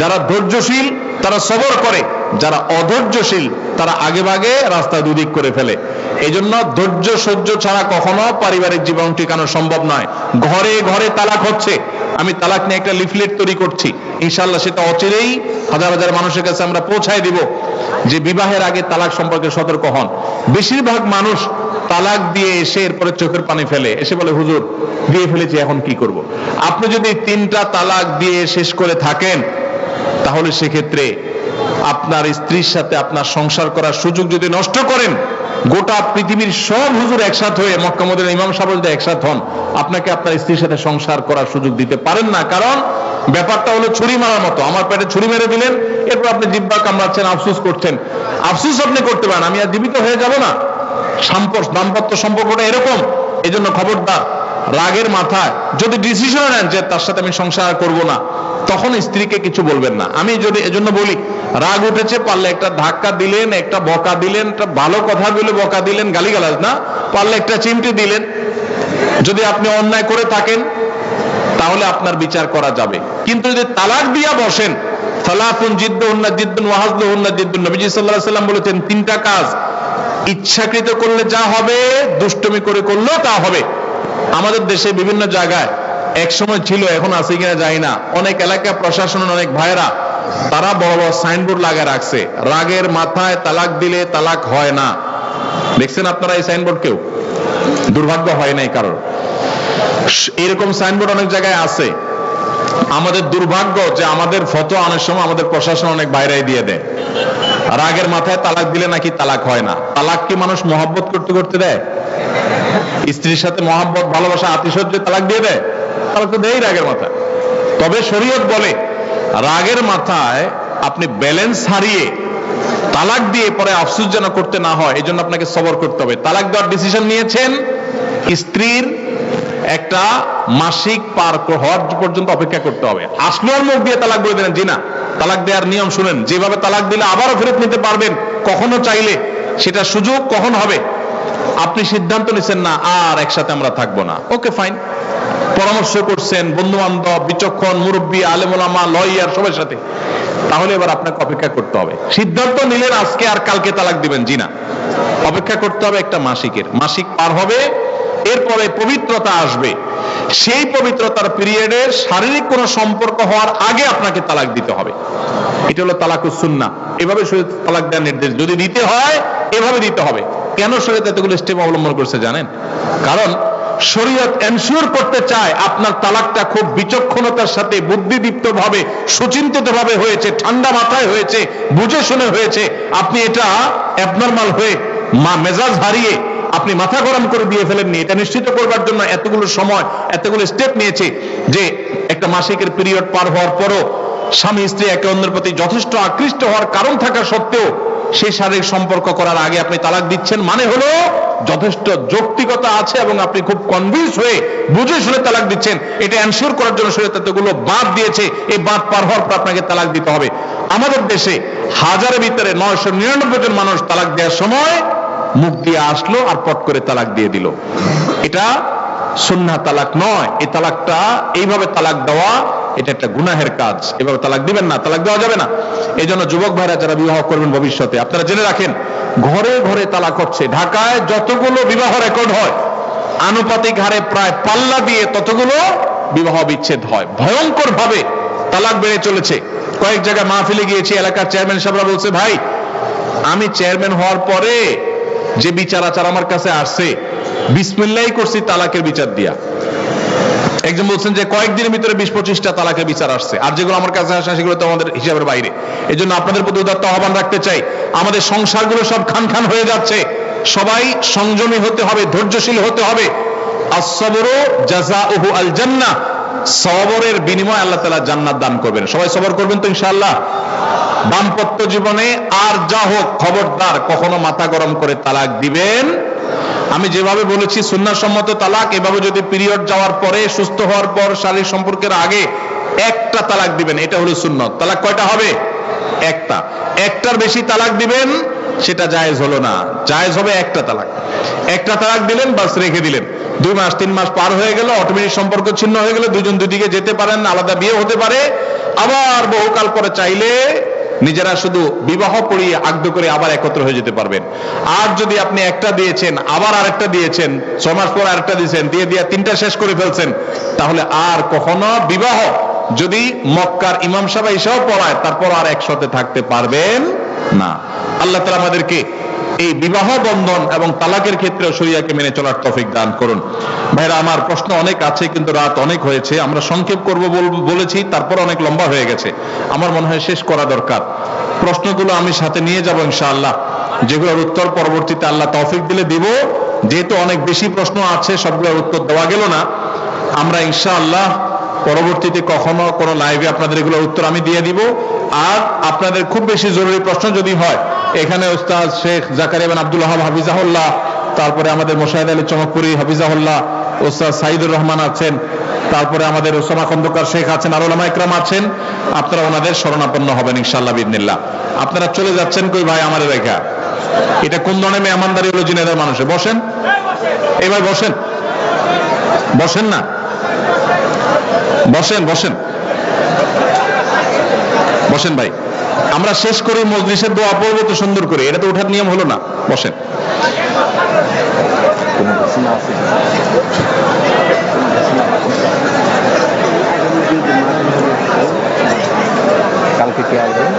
যারা ধৈর্যশীল তারা সবর করে, যারা অধৈর্যশীল তারা আগে ভাগে রাস্তা দুদিক করে ফেলে। এই জন্য ধৈর্য সহ্য ছাড়া কখনো পারিবারিক জীবন টিকানো সম্ভব নয়। ঘরে ঘরে তালাক হচ্ছে, আমি তালাক নিয়ে একটা লিফলেট তৈরি করছি, ইনশাআল্লাহ সেটা অচিরেই হাজার হাজার মানুষের কাছে আমরা পৌঁছায় দিব যে বিবাহের আগে তালাক সম্পর্কে সতর্ক হন। বেশিরভাগ মানুষ তালাক দিয়ে এসে এরপরে চোখের পানি ফেলে, এসে বলে হুজুর দিয়ে ফেলেছি এখন কি করব। আপনি যদি 3টা তালাক দিয়ে শেষ করে থাকেন, তাহলে সেক্ষেত্রে আপনার স্ত্রীর সাথে আপনার সংসার করার সুযোগ যদি নষ্ট করেন, গোটা পৃথিবীর সব হুজুর একসাথে হয়ে, মক্কা মদিনার ইমাম সাহেব যদি একসাথে হন, আপনাকে আপনার স্ত্রীর সাথে সংসার করার সুযোগ দিতে পারেন না। কারণ ব্যাপারটা হলো ছুরি মারার মতো। আমার পেটে ছুরি মেরে দিলেন, এরপর আপনি জিহ্বা কামড়াচ্ছেন, আফসোস করছেন। আফসোস আপনি করতে পারেন, আমি আর জীবিত হয়ে যাব না। দাম্পত্য সম্পর্কটা এরকম। এই জন্য খবরদার, রাগের মাথায় যদি ডিসিশন নেন যে তার সাথে আমি সংসার করব না, তখন স্ত্রীকে কিছু বলবেন না। আমি যদি এজন্য বলি, রাগ উঠেছে, পারলে একটা ধাক্কা দিলেন, একটা বকা দিলেন, একটা ভালো কথা বলে বকা দিলেন, গালিগালাজ না, পারলে একটা চিমটি দিলেন। যদি আপনি অন্যায় করে থাকেন তাহলে আপনার বিচার করা যাবে। কিন্তু যদি তালাক দিয়া বসেন, সালাতুন জিদ্দুহুন্না জিদ্দুন ওয়া হাজলুহুন্না জিদ্দুন, নবীজি সাল্লাল্লাহু আলাইহি সাল্লাম বলেছেন 3টা কাজ ইচ্ছাকৃত করলে যা হবে, দুষ্টুমি করে করলেও তা হবে। আমাদের দেশে বিভিন্ন জায়গায় একসময় ছিল, এখন আছে কিনা জানি না, অনেক এলাকা প্রশাসনের অনেক ভাইরা তারা বড় বড় সাইনবোর্ড লাগায় রাখছে, রাগের মাথায় তালাক দিলে তালাক হয় না। দেখছেন আপনারা এই সাইনবোর্ড? কেউ দুর্ভাগ্য হয় নাই কারোর, এরকম সাইনবোর্ড অনেক জায়গায় আছে। আমাদের দুর্ভাগ্য যে আমাদের ফতোয়া অনেক সময় আমাদের প্রশাসন অনেক বাইরে দিয়ে দেয়, রাগের মাথায় তালাক দিলে নাকি তালাক হয় না। তালাক কি মানুষ মহব্বত করতে করতে দেয়? স্ত্রীর সাথে মহব্বত, ভালোবাসা, আতিশয্যে তালাক দিয়ে দেয়? তালাক তো দেয় রাগের মাথায়। তবে শরীয়ত বলে রাগের মাথায় আপনি ব্যালেন্স হারিয়ে তালাক দিয়ে পরে আফসোস যেন করতে না হয়, এই জন্য আপনাকে সবর করতে হবে। তালাক দেওয়ার ডিসিশন নিয়েছেন, স্ত্রীর একটা মাসিক পার হওয়ার পর্যন্ত অপেক্ষা করতে হবে। আসলো আর মুখ দিয়ে তালাক বলে দেন জি না। তালাক দেওয়ার নিয়ম শুনেন, যেভাবে তালাক দিলে আবারও ফেরত নিতে পারবেন কখনো চাইলে, সেটা সুযোগ কখন হবে। আপনি সিদ্ধান্ত নিচ্ছেন না আর একসাথে আমরা থাকবো না, ওকে ফাইন, পরামর্শ করছেন বন্ধু বান্ধব, বিচক্ষণ মুরব্বী, আলেম ওলামা, লয়ার সবার সাথে, তাহলে এবার আপনাকে অপেক্ষা করতে হবে। সিদ্ধান্ত নিলেন আজকে আর কালকে তালাক দিবেন, জি না, অপেক্ষা করতে হবে একটা মাসিকের। মাসিক পার হবে, এরপরে পবিত্রতা আসবে, সেই পবিত্রতার পিরিয়ডে শারীরিক কোন সম্পর্ক হওয়ার আগে আপনাকে তালাক দিতে হবে। এটা হলো তালাকুস সুন্নাহ। এভাবে শরীয়ত তালাক দেওয়ার নির্দেশ, যদি দিতে হয় এভাবে দিতে হবে। কেন শরীয়ত এতগুলো স্টেপ অবলম্বন করছে জানেন? কারণ শরীয়ত এনশিওর করতে চায় আপনার তালাকটা খুব বিচক্ষণতার সাথে, বুদ্ধিদীপ্ত ভাবে, সুচিন্তিত ভাবে হয়েছে, ঠান্ডা মাথায় হয়েছে, বুঝে শুনে হয়েছে। আপনি এটা অ্যাবনরমাল হয়ে মেজাজ হারিয়ে আপনি মাথা গরম করে দিয়ে ফেলেননি। এটা নিশ্চিত করবার জন্য এতগুলো সময়, এতগুলো স্টেপ নিয়েছে যে একটা মাসিকের পিরিয়ড পার হওয়ার পরও স্বামী স্ত্রী একে অন্যের প্রতি যথেষ্ট আকৃষ্ট হওয়ার কারণ থাকা সত্ত্বেও সেই শারীরিক সম্পর্ক করার আগে আপনি তালাক দিচ্ছেন, মানে হলো যথেষ্ট যৌক্তিকতা আছে এবং আপনি খুব কনভিন্স হয়ে বুঝে শুনে তালাক দিচ্ছেন। এটা এনশিওর করার জন্য শরীয়ত এতগুলো বাদ দিয়েছে। এই বাদ পার হওয়ার পর আপনাকে তালাক দিতে হবে। আমাদের দেশে হাজারের ভিতরে 999 জন মানুষ তালাক দেওয়ার সময় মুখ দিয়ে আসলো আর পট করে তালাক দিয়ে দিল। এটা সুন্নাহ তালাক নয়। এই তালাকটা এইভাবে তালাক দেওয়া এটা একটা গুনাহের কাজ, এভাবে তালাক দিবেন না, তালাক দেওয়া যাবে না। এই জন্য যুবক ভাইরা যারা বিবাহ করবেন ভবিষ্যতে, আপনারা জেনে রাখেন ঘরে ঘরে তালাক হচ্ছে। ঢাকায় যতগুলো বিবাহ রেকর্ড হয় আনুপাতিক হারে প্রায় পাল্লা দিয়ে ততগুলো বিবাহ বিচ্ছেদ হয়। ভয়ঙ্কর ভাবে তালাক বেড়ে চলেছে। কয়েক জায়গায় মাহফিলে গিয়েছি, এলাকার চেয়ারম্যান সাহেবরা বলছে, ভাই আমি চেয়ারম্যান হওয়ার পরে যে বিচার আচার আমার কাছে আসছে বিসমিল্লাহ করছি তালাকের বিচার দিয়া। একজন বলছেন যে কয়েকদিনের ভিতরে 20-25টা তালাকের বিচার আসছে, আর যেগুলো আমার কাছে আসে সেগুলো তো আমাদের হিসাবের বাইরে। এই জন্য আপনাদের প্রতি উদাত্ত আহ্বান রাখতে চাই, আমাদের সংসারগুলো সব খান খান হয়ে যাচ্ছে, সবাই সংযমী হতে হবে, ধৈর্যশীল হতে হবে। as-sabru জাযাউহু আল জান্নাহ, সবরের বিনিময়ে আল্লাহ তাআলা জান্নাত দান করবেন। সবাই সবর করবেন তো ইনশাআল্লাহ। দাম্পত্য জীবনে আর যা হোক খবরদার কখনো মাথা গরম করে তালাক দিবেন। আমি যেভাবে বলেছি সুন্নাহ সম্মত তালাক, এভাবে যদি পিরিয়ড যাওয়ার পরে, সুস্থ হওয়ার পর, শারীরিক সম্পর্কের আগে একটা তালাক দিবেন, এটা হলো সুন্নাত। তালাক কয়টা হবে? একটা। একটার বেশি তালাক দিবেন সেটা জায়েজ হলো না, জায়েজ হবে একটা তালাক। একটা তালাক দিলেন, বাস রেখে দিলেন, 2 মাস 3 মাস পার হয়ে গেল, অটোমেটিক সম্পর্ক ছিন্ন হয়ে গেল, দুজন দুদিকে যেতে পারেন, আলাদা বিয়ে হতে পারে। আবার বহুকাল পরে চাইলে নিজেরা শুধু বিবাহ পড়িয়ে আগ্ধ করে আবার একত্র হয়ে যেতে পারবেন। আর যদি আপনি একটা দিয়েছেন, আবার আরেকটা দিয়েছেন, 6 মাস পর আরেকটা দিয়েছেন, দিয়ে 3টা শেষ করে ফেলছেন, তাহলে আর কখনো বিবাহ যদি মক্কার ইমাম সাহেব এসেও পড়ায় তারপর আর একসাথে থাকতে পারবেন না। আল্লাহ তাআলা আমাদেরকে এই বিবাহ বন্ধন এবং তালাকের ক্ষেত্রে শরিয়াকে মেনে চলার তৌফিক দান করুন। ভাইরা আমার, প্রশ্ন অনেক আছে কিন্তু রাত অনেক হয়েছে, আমরা সংক্ষেপ করব বলেছি, তারপর অনেক লম্বা হয়ে গেছে। আমার মনে হয় শেষ করা দরকার। প্রশ্নগুলো আমি সাথে নিয়ে যাব ইনশাআল্লাহ, যেগুলোর উত্তর পরবর্তীতে আল্লাহ তৌফিক দিলে দিব। যেহেতু অনেক বেশি প্রশ্ন আছে, সবগুলোর উত্তর দেওয়া গেল না, আমরা ইনশাআল্লাহ পরবর্তীতে কখনো কোনো লাইভে আপনাদের এগুলোর উত্তর আমি দিয়ে দিব। আর আপনাদের খুব বেশি জরুরি প্রশ্ন যদি হয়, এখানে উস্তাদ শেখ জাকারিয়া বিন আব্দুল ওয়াহাব হাফিজাহুল্লাহ, তারপরে আমাদের মোশাহিদ আলী চমকপুরি হাফিজাহুল্লাহ, উস্তাদ সাইদুর রহমান আছেন, তারপরে আমাদের ওসামা খন্দকার শেখ আছেন, আর উলামা ইকরাম আছেন, আপনারা ওনাদের শরণাপন্ন হবেন ইনশাআল্লাহ বিইذنিল্লাহ। আপনারা চলে যাচ্ছেন কই ভাই আমাদের রেখা? এটা কোন ধরনের মেহমানদারি হলো জিনেদার মানুষে? বসেন, এবার বসেন, বসেন না, বসেন বসেন বসেন ভাই। আমরা শেষ করি মজলিসের দোয়া পড়বো তো সুন্দর করে, এটা তো ওঠার নিয়ম হলো না। বসেন। কালকে কে আসবেন?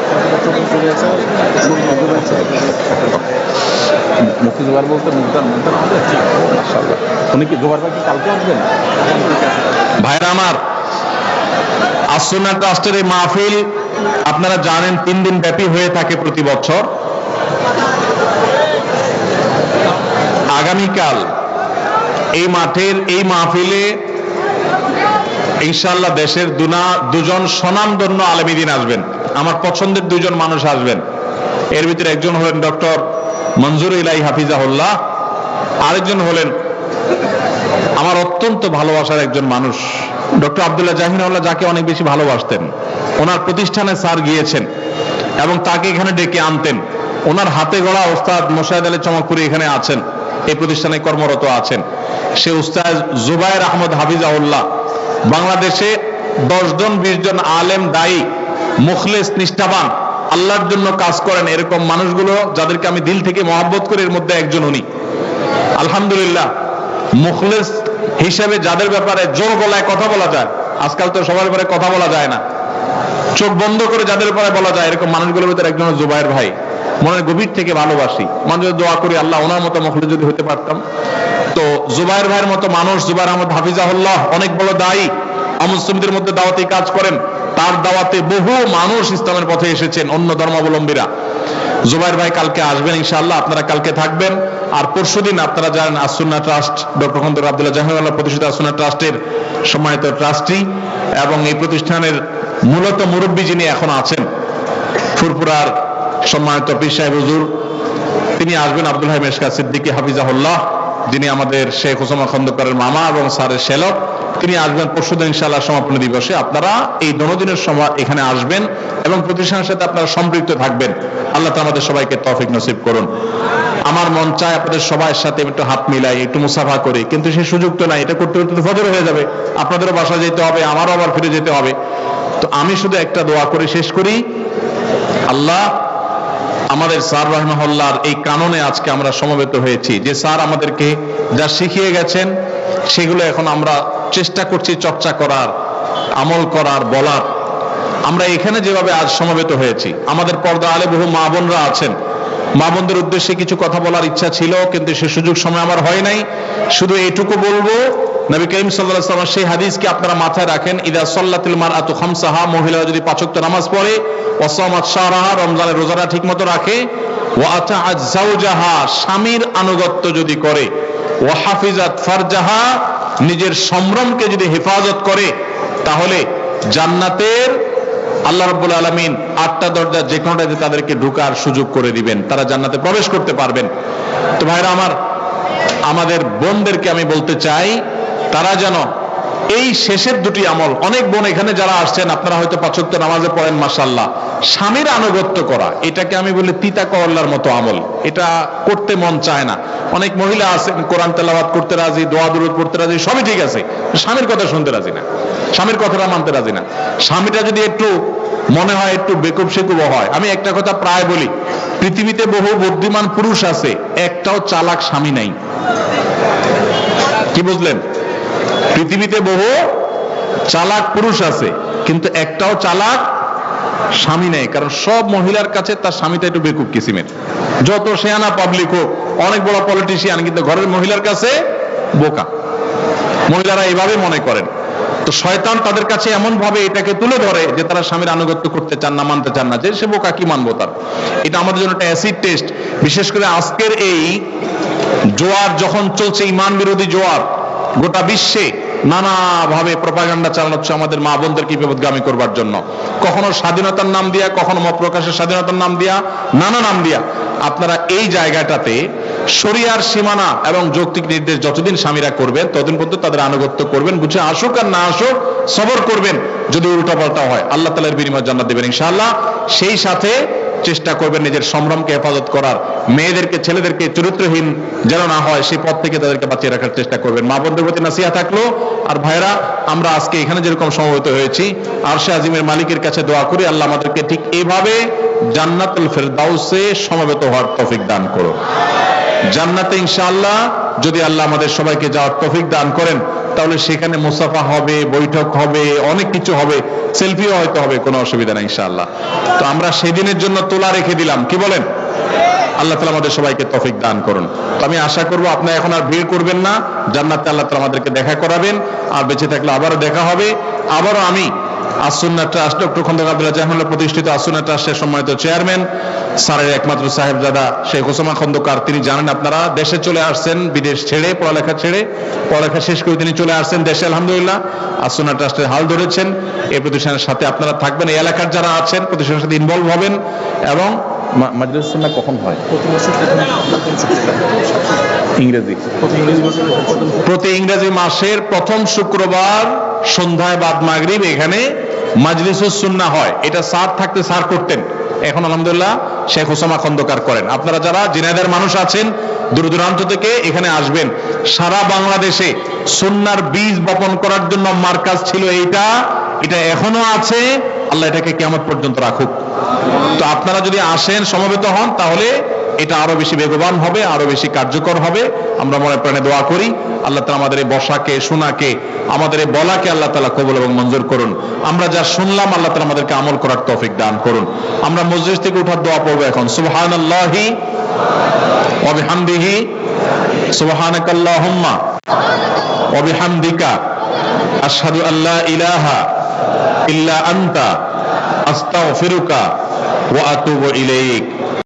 মুক্তি জোগাড় বলতে মুক্তার মাশাআল্লাহ, উনি কি জোগাড় ভাই কি কালকে আসবেন? ভাইরা আমার, আস-সুন্নাহ ট্রাস্টের এই মাহফিল আপনারা জানেন 3 দিন ব্যাপী হয়ে থাকে প্রতি বছর। আগামীকাল এই মাঠের এই মাহফিলে ইনশাআল্লাহ দেশের দুজন স্বনামধন্য আলেমীদ্বীন আসবেন, আমার পছন্দের 2 জন মানুষ আসবেন। এর ভিতরে একজন হলেন ডক্টর মনজুর ইলাহি হাফিজাহুল্লাহ, আরেকজন হলেন আমার অত্যন্ত ভালোবাসার একজন মানুষ ডক্টর আব্দুল্লাহ জাহিনাউল্লাহ, যাকে অনেক বেশি ভালোবাসতেন। ওনার প্রতিষ্ঠানে স্যার গিয়েছেন এবং তাকে এখানে ডেকে আনতেন। ওনার হাতে গড়া ওস্তাদ মোশাহিদ আলী চমকপুরি এখানে আছেন, এই প্রতিষ্ঠানে কর্মরত আছেন। সে উস্তাদ জুবায়ের আহমদ হাফিজাহুল্লাহ, বাংলাদেশে 10 জন 20 জন আলেম, দায়ী, মুখলেস, নিষ্ঠাবান, আল্লাহর জন্য কাজ করেন, এরকম মানুষগুলো যাদেরকে আমি দিল থেকে মহব্বত করি, এর মধ্যে একজন উনি। আলহামদুলিল্লাহ, মুখলেস হিসেবে যাদের ব্যাপারে জোর গলায় কথা বলা যায়, আজকাল তো সবার ব্যাপারে কথা বলা যায় না, চোখ বন্ধ করে যাদের ব্যাপারে বলা যায়, এরকম মানুষগুলোর ভিতরে একজন জুবায়ের ভাই। মনের গভীর থেকে ভালোবাসি, মাঝে দোয়া করি আল্লাহ ওনার মতো মুখলেস যদি হতে পারতাম। তো জুবায়ের ভাইয়ের মতো মানুষ, জুবায়ের আহমদ হাফিজাহুল্লাহ, অনেক বড় দায়ী, মুসলিমদের মধ্যে দাওয়াতি কাজ করেন। তার দাওয়াতে বহু মানুষ ইসলামের পথে এসেছেন, অন্য ধর্মাবলম্বীরা। জুবায়ের ভাই কালকে আসবেন ইনশাআল্লাহ, আপনারা কালকে থাকবেন। আর পরশুদিন আপনারা জানেন আস-সুন্নাহ ট্রাস্ট, ডক্টর খন্দকার আব্দুল্লাহ জাহিনাউল্লাহ প্রতিষ্ঠিত আস-সুন্নাহ ট্রাস্টের সম্মানিত ট্রাস্টি এবং এই প্রতিষ্ঠানের মূলত মুরব্বী যিনি এখন আছেন, ফুরপুরার সম্মানিত পীর সাহেব হুজুর, তিনি আসবেন, আব্দুল হাই মেশকাত সিদ্দিকী হাফিজাহুল্লাহ, যিনি আমাদের শেখ ওসামা খন্দকারের মামা এবং স্যারের শ্যালক, তিনি আসবেন পরশুদিন ইনশাআল্লাহ সমাপনী দিবসে। আপনারা এই দোনোদিনের সময় এখানে আসবেন এবং প্রতিষ্ঠানের সাথে আপনারা সম্পৃক্ত থাকবেন। আল্লাহ তাআলা আমাদের সবাইকে তৌফিক নসিব করুন। আমার মন চায় আপনাদের সবার সাথে একটু হাত মিলাই, একটু মুসাফা করি, কিন্তু সেই সুযোগ তো নাই। এটা করতে করতে তো ফজর হয়ে যাবে, আপনাদেরও বাসা যেতে হবে, আমারও আবার ফিরে যেতে হবে। তো আমি শুধু একটা দোয়া করে শেষ করি, আল্লাহ আমাদের স্যার রাহিমাহুল্লাহর এই কাননে আজকে আমরা সমবেত হয়েছি। যে স্যার আমাদেরকে যা শিখিয়ে গেছেন সেগুলো এখন আমরা চেষ্টা করছি চর্চা করার, আমল করার, বলার। আমরা এখানে যেভাবে আজ সমবেত হয়েছি, আমাদের পর্দা আলে বহু মা বোনরা আছেন, মা বোনদের উদ্দেশ্যে কিছু কথা বলার ইচ্ছা ছিল, কিন্তু সে সুযোগ সময় আমার হয় নাই। শুধু এইটুকু বলবো, নবী করিম সাল্লাল্লাহু আলাইহি ওয়াসাল্লাম সেই হাদিসকে আপনারা মাথায় রাখেন, ইদা সাল্লাতিল মারআতু খামসাহা, মহিলারা যদি 5 ওয়াক্ত নামাজ পড়ে, ওয়া সামাত শাহরাহা, রমজানের রোজাটা ঠিকমতো রাখে, ওয়া আতাআত যাওজাহা, স্বামীর আনুগত্য যদি করে, ওয়া হাফিজাত ফারজাহা, নিজের সম্ভ্রমকে যদি হেফাজত করে, তাহলে জান্নাতের আল্লাহ রাব্বুল আলামিন 8টা দরজা যে কোনোটাতে তাদেরকে ঢোকার সুযোগ করে দিবেন, তারা জান্নাতে প্রবেশ করতে পারবেন। তো ভাইরা আমার, আমাদের বোনদেরকে আমি বলতে চাই, তারা যেন এই শেষের দুটি আমল, অনেক বোন এখানে যারা আসছেন আপনারা হয়তো 5 ওয়াক্ত নামাজে পড়েন মাশাআল্লাহ, স্বামীর আনুগত্য করা, এটাকে আমি বলি তিতা করলার মতো আমল। এটা করতে মন চায় না। অনেক মহিলা আছেন কোরআন তেলাওয়াত করতে রাজি, দোয়া দুরূদ পড়তে রাজি, সবই ঠিক আছে, স্বামীর কথা শুনতে রাজি না, স্বামীর কথাটা মানতে রাজি না। স্বামীটা যদি একটু মনে হয় একটু বেকুব সেকুব হয়, আমি একটা কথা প্রায় বলি, পৃথিবীতে বহু বুদ্ধিমান পুরুষ আছে, একটাও চালাক স্বামী নাই। কি বুঝলেন? পৃথিবীতে বহু চালাক পুরুষ আছে, কিন্তু একটাও চালাক স্বামী নেই। কারণ সব মহিলার কাছে তার স্বামীটা একটু বেকুব কিসিমের। যত শেয়ানা পাবলিক হোক, অনেক বড় পলিটিশিয়ান, কিন্তু ঘরের মহিলার কাছে বোকা। মহিলারা এইভাবে মনে করেন। তো শয়তান তাদের কাছে এমন ভাবে এটাকে তুলে ধরে যে তারা স্বামীর আনুগত্য করতে চান না, মানতে চান না, যে সে বোকা, কি মানবো তার। এটা আমাদের জন্য একটা অ্যাসিড টেস্ট। বিশেষ করে আজকের এই জোয়ার যখন চলছে, ইমান বিরোধী জোয়ার, গোটা বিশ্বে নানাভাবে প্রপাগান্ডা চালানো হচ্ছে আমাদের মা বোনদেরকে বিপদগামী করবার জন্য। কখনো স্বাধীনতার নাম দিয়া, কখনো মত প্রকাশের স্বাধীনতার নাম দিয়া, নানা নাম দিয়া। আপনারা এই জায়গাটাতে শরিয়ার সীমানা এবং যৌক্তিক নির্দেশ যতদিন স্বামীরা করবেন, ততদিন পর্যন্ত তাদের আনুগত্য করবেন, বুঝে আসুক আর না আসুক সবর করবেন। যদি উল্টাপাল্টা হয়, আল্লাহ তাআলার বিনিময়ে জান্নাত দেবেন ইনশাআল্লাহ। সেই সাথে চেষ্টা করবেন নিজের সম্ভ্রমকে হেফাজত করার, মেয়েদেরকে, ছেলেদেরকে চরিত্রহীন যেন না হয় সেই পথ থেকে তাদেরকে বাঁচিয়ে রাখার চেষ্টা করবেন। মা বোনদের প্রতি নাসিহা থাকলো। আর ভাইরা, আমরা আজকে এখানে যেরকম সমবেত হয়েছি, আরশে আজিমের মালিকের কাছে দোয়া করি, আল্লাহ আমাদেরকে ঠিক এইভাবে জান্নাতুল ফেরদাউসে সমবেত হওয়ার তৌফিক দান করো। জান্নাতে ইনশাআল্লাহ যদি আল্লাহ আমাদের সবাইকে যাওয়ার তৌফিক দান করেন, তাহলে সেখানে মুসাফা হবে, বৈঠক হবে, অনেক কিছু হবে, সেলফিও হয়তো হবে, কোনো অসুবিধা নেই ইনশাআল্লাহ। তো আমরা সেদিনের জন্য তোলা রেখে দিলাম, কি বলেন? আল্লাহ তাআলা আমাদের সবাইকে তৌফিক দান করুন। তো আমি আশা করব আপনারা এখন আর ভিড় করবেন না, জান্নাতে আল্লাহ তাআলা আমাদেরকে দেখা করাবেন, আর বেঁচে থাকলে আবারও দেখা হবে। আবারও আমি আসুন্নাহ ট্রাস্ট, ডক্টর খন্দকার আব্দুল জাহানুল্লাহ প্রতিষ্ঠিত আসুন্নাহ ট্রাস্টের সম্মানিত চেয়ারম্যান, স্যারের একমাত্র সাহেবজাদা শেখ ওসমান খন্দকার, তিনি জানেন আপনারা দেশে চলে আসছেন, বিদেশ ছেড়ে, পড়ালেখা শেষ করে তিনি চলে আসছেন দেশে। আলহামদুলিল্লাহ আসুন্নাহ ট্রাস্টের হাল ধরেছেন। এই প্রতিষ্ঠানের সাথে আপনারা থাকবেন, এই এলাকার যারা আছেন প্রতিষ্ঠানের সাথে ইনভলভ হবেন। এবং মাজলিস সুন্নাহ কখন হয়? ইংরেজি প্রতি ইংরেজি মাসের প্রথম শুক্রবার সন্ধ্যায় বাদ মাগরিব এখানে মাজলিসুস সুন্নাহ হয়। এটা স্যার থাকতে স্যার করতেন, এখন আলহামদুলিল্লাহ শেখ ওসামা খন্দকার করেন। আপনারা যারা ঝিনাইদহের মানুষ আছেন, দূর দূরান্ত থেকে এখানে আসবেন। সারা বাংলাদেশে সুন্নাহর বীজ বপন করার জন্য মার্কাজ ছিল এইটা, এটা এখনো আছে, আল্লাহ এটাকে কিয়ামত পর্যন্ত রাখুক। তো আপনারা যদি আসেন, সমবেত হন, তাহলে এটা আরো বেশি বেগবান হবে, আরো বেশি কার্যকর হবে। আমরা মনে প্রাণে দোয়া করি আল্লাহ তাআলা আমাদের এই বসাকে, শোনাকে, আমাদের এই বলাকে আল্লাহ তাআলা কবুল এবং মঞ্জুর করুন। আমরা যা শুনলাম আল্লাহ তাআলা আমাদেরকে আমল করার তৌফিক দান করুন। আমরা মজলিস থেকে উঠার দোয়া পড়বো এখন। সুবহানাল্লাহি ওয়া বিহামদিহি, সুবহানাকাল্লাহুম্মা ওয়া বিহামদিকা, আশহাদু আল্লা ইলাহা ইল্লা আনতা, আস্তাগফিরুকা ওয়া আতুবু ইলাইক।